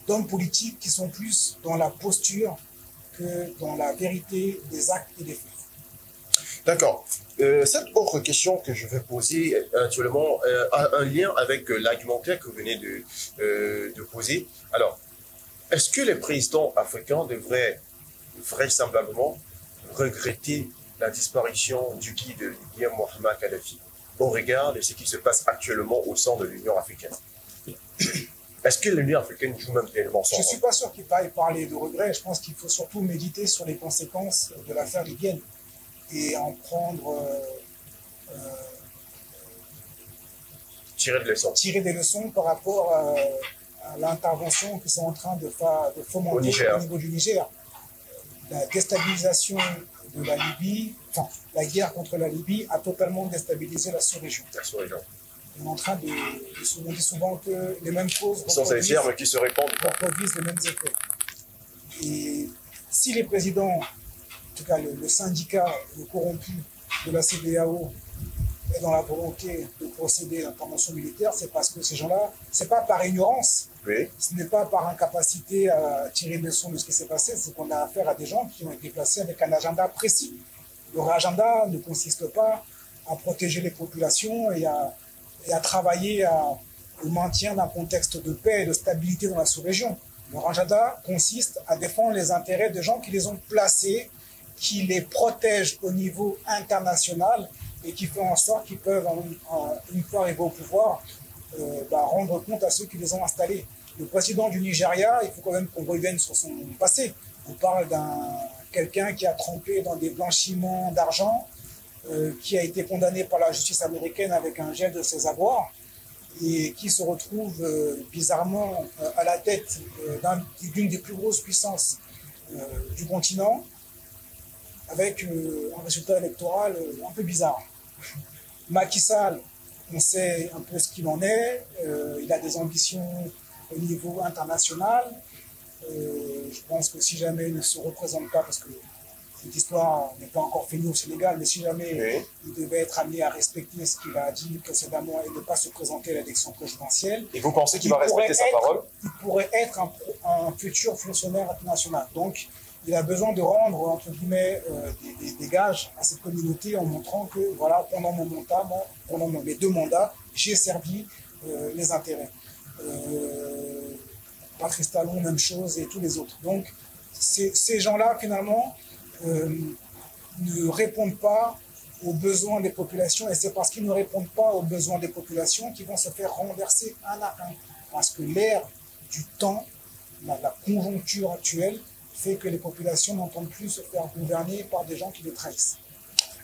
d'hommes politiques qui sont plus dans la posture que dans la vérité des actes et des faits. D'accord. Cette autre question que je vais poser actuellement a un lien avec l'argumentaire que vous venez de poser. Alors, est-ce que les présidents africains devraient vraisemblablement regretter la disparition du guide Guillaume Mohamed Kadhafi au regard de ce qui se passe actuellement au sein de l'Union africaine? Est-ce que l'Union africaine joue même pleinement son rôle? Je ne suis pas sûr qu'il faille parler de regret. Je pense qu'il faut surtout méditer sur les conséquences de l'affaire libyenne et en prendre... tirer des leçons par rapport à l'intervention qu'ils sont en train de fomenter au niveau du Niger. La déstabilisation de la Libye, enfin, la guerre contre la Libye a totalement déstabilisé la sous-région. on est en train on dit souvent que les mêmes causes Ce sont ces germes qui se répandent. reproduisent les mêmes effets. Et si les présidents, en tout cas le syndicat corrompu de la CEDEAO est dans la volonté de procéder à l'intervention militaire, c'est parce que ces gens-là, c'est pas par ignorance, Oui. ce n'est pas par incapacité à tirer des leçons de ce qui s'est passé, c'est qu'on a affaire à des gens qui ont été placés avec un agenda précis. Leur agenda ne consiste pas à protéger les populations et à travailler au maintien d'un contexte de paix et de stabilité dans la sous-région. Leur agenda consiste à défendre les intérêts de gens qui les ont placés, qui les protègent au niveau international et qui font en sorte qu'ils peuvent, une fois arrivés au pouvoir, rendre compte à ceux qui les ont installés. Le président du Nigeria, il faut quand même qu'on revienne sur son passé. On parle quelqu'un qui a trempé dans des blanchiments d'argent, qui a été condamné par la justice américaine avec un gel de ses avoirs et qui se retrouve bizarrement à la tête d'une des plus grosses puissances du continent, avec un résultat électoral un peu bizarre. Macky Sall, on sait un peu ce qu'il en est, il a des ambitions au niveau international. Je pense que si jamais il ne se représente pas, parce que cette histoire n'est pas encore finie au Sénégal, mais si jamais il devait être amené à respecter ce qu'il a dit précédemment et ne pas se présenter à l'élection présidentielle. Et vous pensez qu'il va respecter sa parole? Il pourrait être un futur fonctionnaire international. Donc, il a besoin de rendre, entre guillemets, des gages à cette communauté en montrant que, voilà, pendant mes 2 mandats, j'ai servi les intérêts. Patrice Talon, même chose, et tous les autres. Donc, ces gens-là, finalement, ne répondent pas aux besoins des populations, et c'est parce qu'ils ne répondent pas aux besoins des populations qu'ils vont se faire renverser un à un. Parce que l'ère du temps, la conjoncture actuelle, fait que les populations n'entendent plus se faire gouverner par des gens qui les trahissent.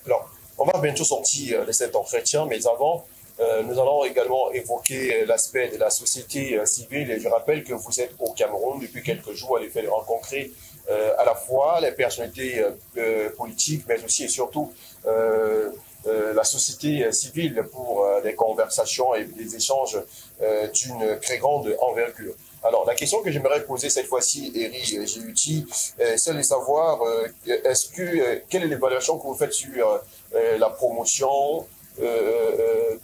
Alors, on va bientôt sortir de cet entretien, mais avant, nous allons également évoquer l'aspect de la société civile. Et je rappelle que vous êtes au Cameroun depuis quelques jours à l'effet de rencontrer à la fois les personnalités politiques, mais aussi et surtout la société civile pour des conversations et des échanges d'une très grande envergure. Alors, la question que j'aimerais poser cette fois-ci, Eri Géuti, c'est de savoir quelle est l'évaluation que vous faites sur la promotion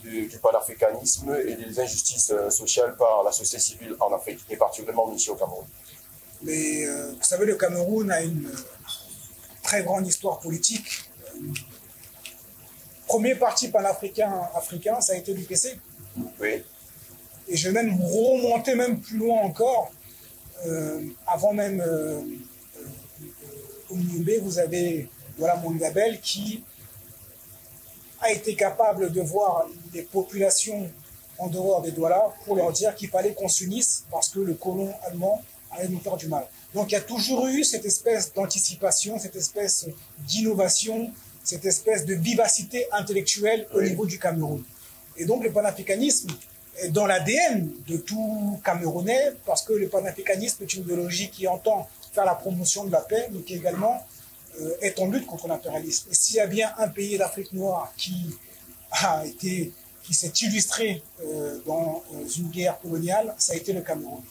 du panafricanisme et des injustices sociales par la société civile en Afrique, et particulièrement ici au Cameroun. Mais vous savez, le Cameroun a une très grande histoire politique. Premier parti panafricain, ça a été l'UPC. Oui. Et je vais même remonter même plus loin encore. Avant même Oumioumbe, vous avez Mondabel qui a été capable de voir les populations en dehors des Douala pour leur dire qu'il fallait qu'on s'unisse parce que le colon allemand allait nous faire du mal. Donc il y a toujours eu cette espèce d'anticipation, cette espèce d'innovation, cette espèce de vivacité intellectuelle au niveau du Cameroun. Et donc le panafricanisme est dans l'ADN de tout Camerounais, parce que le panafricanisme est une idéologie qui entend faire la promotion de la paix, mais qui également est en lutte contre l'impérialisme. Et s'il y a bien un pays d'Afrique noire qui s'est illustré dans une guerre coloniale, ça a été le Cameroun.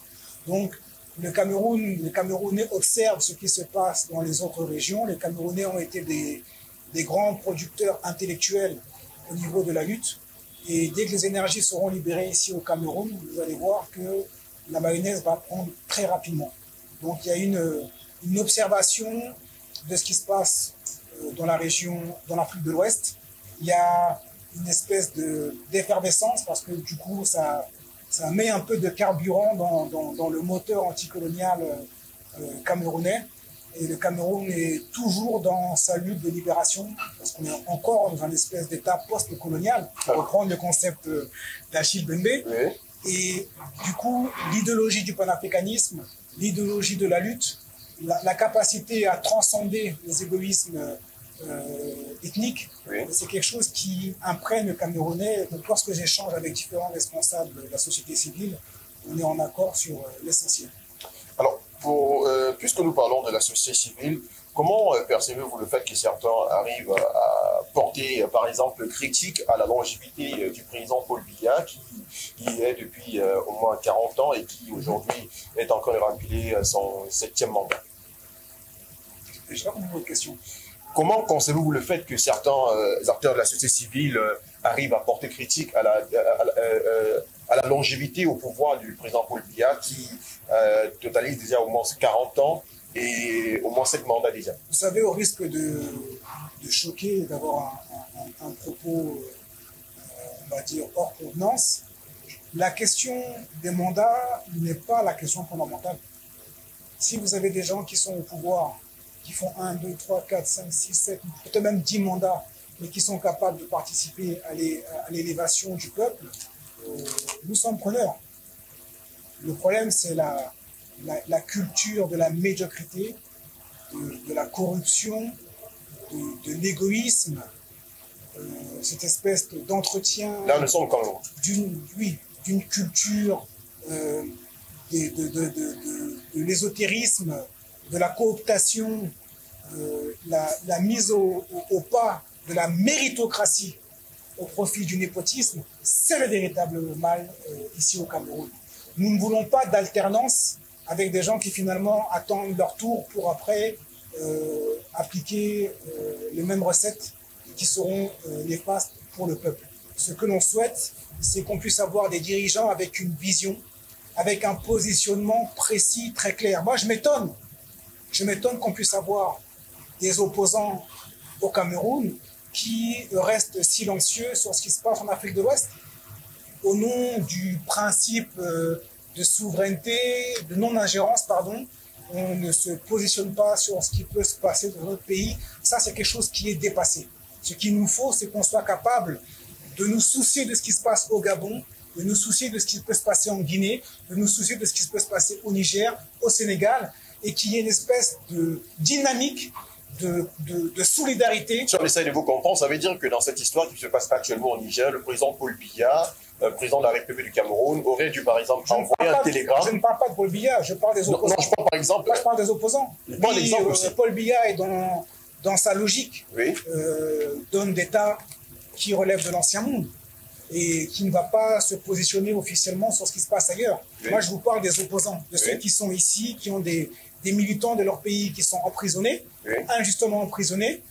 Donc les Camerounais observent ce qui se passe dans les autres régions. Les Camerounais ont été des grands producteurs intellectuels au niveau de la lutte. Et dès que les énergies seront libérées ici au Cameroun, vous allez voir que la mayonnaise va prendre très rapidement. Donc il y a une observation de ce qui se passe dans la région, dans l'Afrique de l'Ouest. Il y a une espèce d'effervescence parce que du coup, ça met un peu de carburant dans le moteur anticolonial camerounais. Et le Cameroun est toujours dans sa lutte de libération, parce qu'on est encore dans une espèce d'état post-colonial, pour reprendre le concept d'Achille Mbembe. Oui. Et du coup, l'idéologie du panafricanisme, l'idéologie de la lutte, la capacité à transcender les égoïsmes ethniques, oui, c'est quelque chose qui imprègne le Camerounais. Donc lorsque j'échange avec différents responsables de la société civile, on est en accord sur l'essentiel. Alors, puisque nous parlons de la société civile, Comment percevez-vous le fait que certains arrivent à porter, par exemple, critique à la longévité du président Paul Biya, qui y est depuis au moins 40 ans et qui aujourd'hui est en train de remplir son 7e mandat? Je n'ai pas compris votre question. Comment concevez-vous le fait que certains acteurs de la société civile arrivent à porter critique à la longévité au pouvoir du président Paul Biya, qui totalise déjà au moins 40 ans et au moins 7 mandats déjà? Vous savez, au risque de choquer et d'avoir un propos, on va dire, hors contenance, la question des mandats n'est pas la question fondamentale. Si vous avez des gens qui sont au pouvoir, qui font 1, 2, 3, 4, 5, 6, 7, peut-être même 10 mandats, mais qui sont capables de participer à l'élévation du peuple, nous sommes preneurs. Le problème, c'est la culture de la médiocrité, de la corruption, de l'égoïsme, cette espèce d'entretien. Là, nous sommes quand d'une culture de l'ésotérisme, de la cooptation, la mise au pas de la méritocratie au profit du népotisme, c'est le véritable mal ici au Cameroun. Nous ne voulons pas d'alternance avec des gens qui finalement attendent leur tour pour après appliquer les mêmes recettes qui seront néfastes pour le peuple. Ce que l'on souhaite, c'est qu'on puisse avoir des dirigeants avec une vision, avec un positionnement précis, très clair. Moi, je m'étonne qu'on puisse avoir des opposants au Cameroun qui restent silencieux sur ce qui se passe en Afrique de l'Ouest au nom du principe de souveraineté, de non-ingérence, pardon. On ne se positionne pas sur ce qui peut se passer dans notre pays. Ça, c'est quelque chose qui est dépassé. Ce qu'il nous faut, c'est qu'on soit capable de nous soucier de ce qui se passe au Gabon, de nous soucier de ce qui peut se passer en Guinée, de nous soucier de ce qui peut se passer au Niger, au Sénégal, et qu'il y ait une espèce de dynamique de solidarité. Si on essaie de vous comprendre, ça veut dire que dans cette histoire qui se passe actuellement au Niger, le président Paul Biya, président de la République du Cameroun, aurait dû par exemple envoyer un télégramme. Je ne parle pas de Paul Biya, je parle des opposants. Non, je parle par exemple. Là, je parle des opposants. Paul Biya est dans sa logique d'homme d'État qui relève de l'ancien monde et qui ne va pas se positionner officiellement sur ce qui se passe ailleurs. Oui. Moi, je vous parle des opposants, de ceux qui sont ici, qui ont des militants de leur pays qui sont emprisonnés, injustement emprisonnés,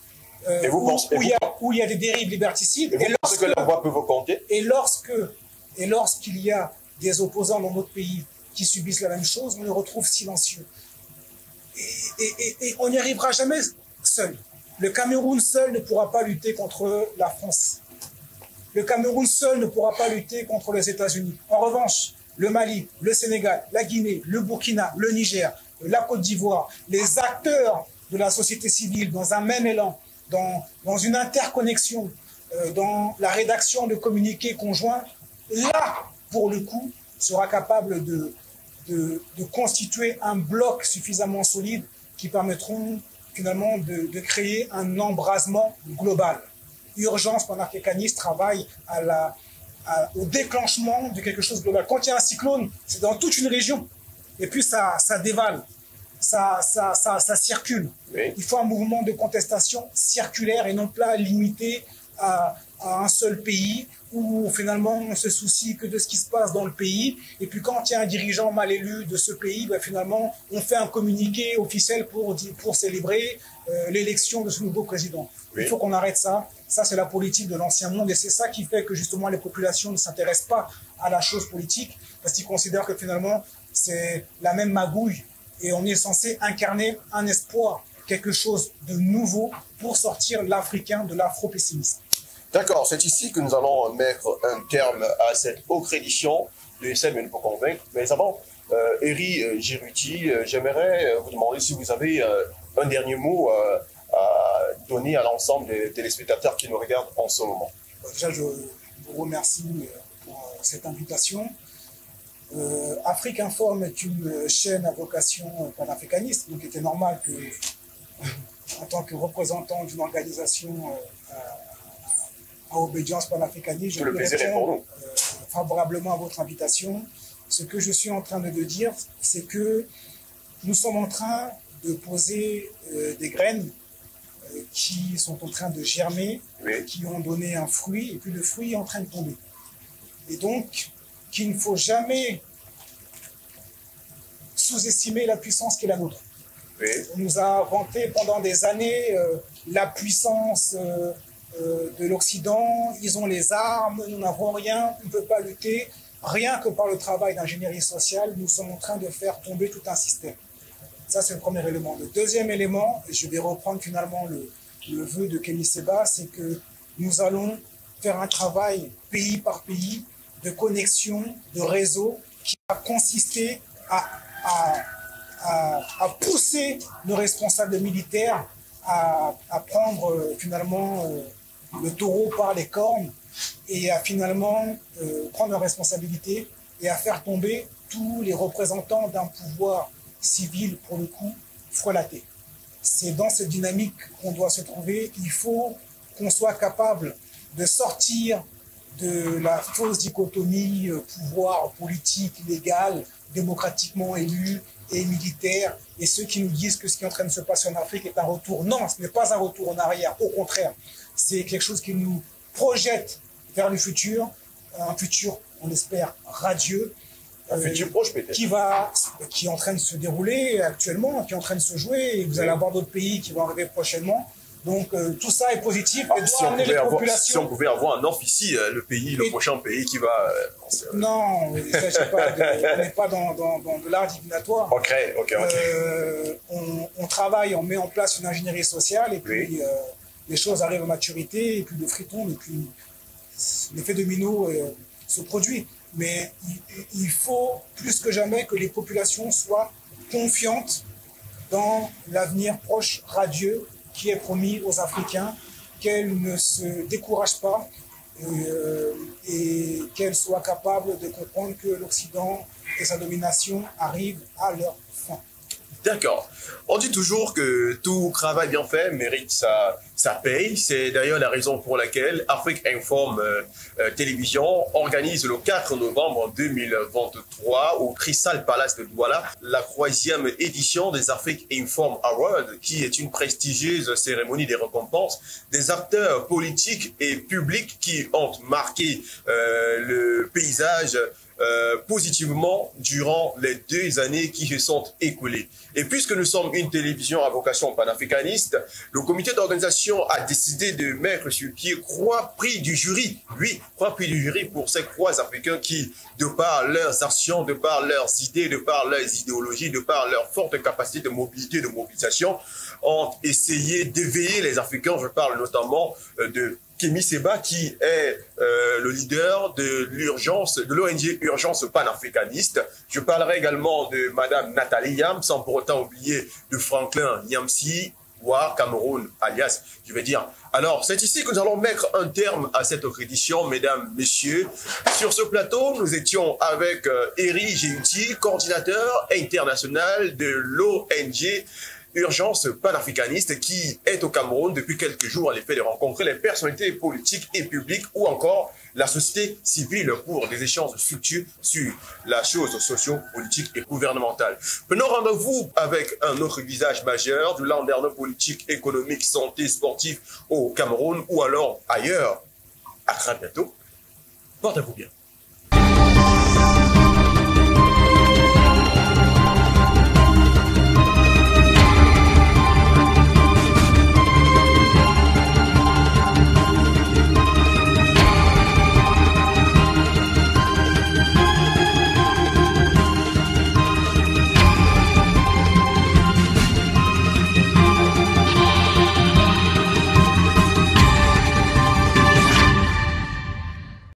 où il y a des dérives liberticides. Et vous pensez que la voix peut vous compter? Et lorsqu'il y a des opposants dans notre pays qui subissent la même chose, on les retrouve silencieux. Et on n'y arrivera jamais seul. Le Cameroun seul ne pourra pas lutter contre la France. Le Cameroun seul ne pourra pas lutter contre les États-Unis. En revanche, le Mali, le Sénégal, la Guinée, le Burkina, le Niger, la Côte d'Ivoire, les acteurs de la société civile dans un même élan, dans une interconnexion, dans la rédaction de communiqués conjoints, là, pour le coup, sera capable de constituer un bloc suffisamment solide qui permettront finalement de créer un embrasement global. Urgence panafricaniste travaille au déclenchement de quelque chose de global. Quand il y a un cyclone, c'est dans toute une région. Et puis ça dévale, ça circule. Oui. Il faut un mouvement de contestation circulaire et non pas limité à un seul pays où finalement on se soucie que de ce qui se passe dans le pays. Et puis quand il y a un dirigeant mal élu de ce pays, ben finalement on fait un communiqué officiel pour célébrer l'élection de ce nouveau président. Oui. Il faut qu'on arrête ça. Ça, c'est la politique de l'ancien monde et c'est ça qui fait que justement les populations ne s'intéressent pas à la chose politique parce qu'ils considèrent que finalement c'est la même magouille et on est censé incarner un espoir, quelque chose de nouveau pour sortir l'Africain de l'afro-pessimisme. D'accord, c'est ici que nous allons mettre un terme à cette autre édition de SM pour convaincre. Mais avant, Eri Giruti, j'aimerais vous demander si vous avez un dernier mot à donner à l'ensemble des téléspectateurs qui nous regardent en ce moment. Déjà, je vous remercie pour cette invitation. Afrique Informe est une chaîne à vocation panafricaniste, donc il était normal que, en tant que représentant d'une organisation à obédience panafricaniste, je peux répondre favorablement à votre invitation. Ce que je suis en train de dire, c'est que nous sommes en train de poser des graines qui sont en train de germer, qui ont donné un fruit, et puis le fruit est en train de tomber. Et donc, qu'il ne faut jamais sous-estimer la puissance qui est la nôtre. On nous a vanté pendant des années la puissance de l'Occident, ils ont les armes, nous n'avons rien, on ne peut pas lutter. Rien que par le travail d'ingénierie sociale, nous sommes en train de faire tomber tout un système. Ça, c'est le premier élément. Le deuxième élément, et je vais reprendre finalement le vœu de Kémy Séba, c'est que nous allons faire un travail pays par pays de connexion, de réseau, qui va consister à pousser nos responsables militaires à prendre finalement le taureau par les cornes et à finalement prendre leurs responsabilités et à faire tomber tous les représentants d'un pouvoir civil, pour le coup, frelaté. C'est dans cette dynamique qu'on doit se trouver. Il faut qu'on soit capable de sortir de la fausse dichotomie pouvoir politique, légal, démocratiquement élu et militaire, et ceux qui nous disent que ce qui est en train de se passer en Afrique est un retour. Non, ce n'est pas un retour en arrière, au contraire. C'est quelque chose qui nous projette vers le futur, un futur, on espère, radieux, un futur proche peut-être, qui est en train de se dérouler actuellement, qui est en train de se jouer, et vous allez avoir d'autres pays qui vont arriver prochainement. Donc tout ça est positif et doit amener les populations. Si on pouvait avoir un offre ici, le prochain pays qui va... Non, il ne s'agit pas on n'est pas dans de l'art divinatoire. Ok. On travaille, on met en place une ingénierie sociale et puis les choses arrivent à maturité et puis le fric tombe et puis l'effet domino se produit. Mais il faut plus que jamais que les populations soient confiantes dans l'avenir proche, radieux, qui est promis aux Africains, qu'elles ne se découragent pas et qu'elles soient capables de comprendre que l'Occident et sa domination arrivent à leur fin. D'accord. On dit toujours que tout travail bien fait mérite sa paye. C'est d'ailleurs la raison pour laquelle Afrique Informe Télévision organise le 4 novembre 2023 au Crystal Palace de Douala la 3e édition des Afrique Informe Awards, qui est une prestigieuse cérémonie des récompenses des acteurs politiques et publics qui ont marqué le paysage positivement durant les 2 années qui se sont écoulées. Et puisque nous sommes une télévision à vocation panafricaniste, le comité d'organisation a décidé de mettre sur pied 3 prix du jury. Oui, 3 prix du jury pour ces 3 Africains qui, de par leurs actions, de par leurs idées, de par leurs idéologies, de par leur forte capacité de mobilité, de mobilisation, ont essayé d'éveiller les Africains. Je parle notamment de Kémy Séba, qui est le leader de l'ONG Urgence panafricaniste. Je parlerai également de Madame Nathalie Yam, sans pour autant oublier de Franklin Yamsi, War Cameroun, alias, je vais dire. Alors, c'est ici que nous allons mettre un terme à cette édition, mesdames, messieurs. Sur ce plateau, nous étions avec Eri Géuti, coordinateur international de l'ONG Urgence panafricaniste, qui est au Cameroun depuis quelques jours à l'effet de rencontrer les personnalités politiques et publiques ou encore la société civile pour des échanges futurs sur la chose socio-politique et gouvernementale. Prenons rendez-vous avec un autre visage majeur du landerneau politique, économique, santé, sportif au Cameroun ou alors ailleurs. À très bientôt. Portez-vous bien.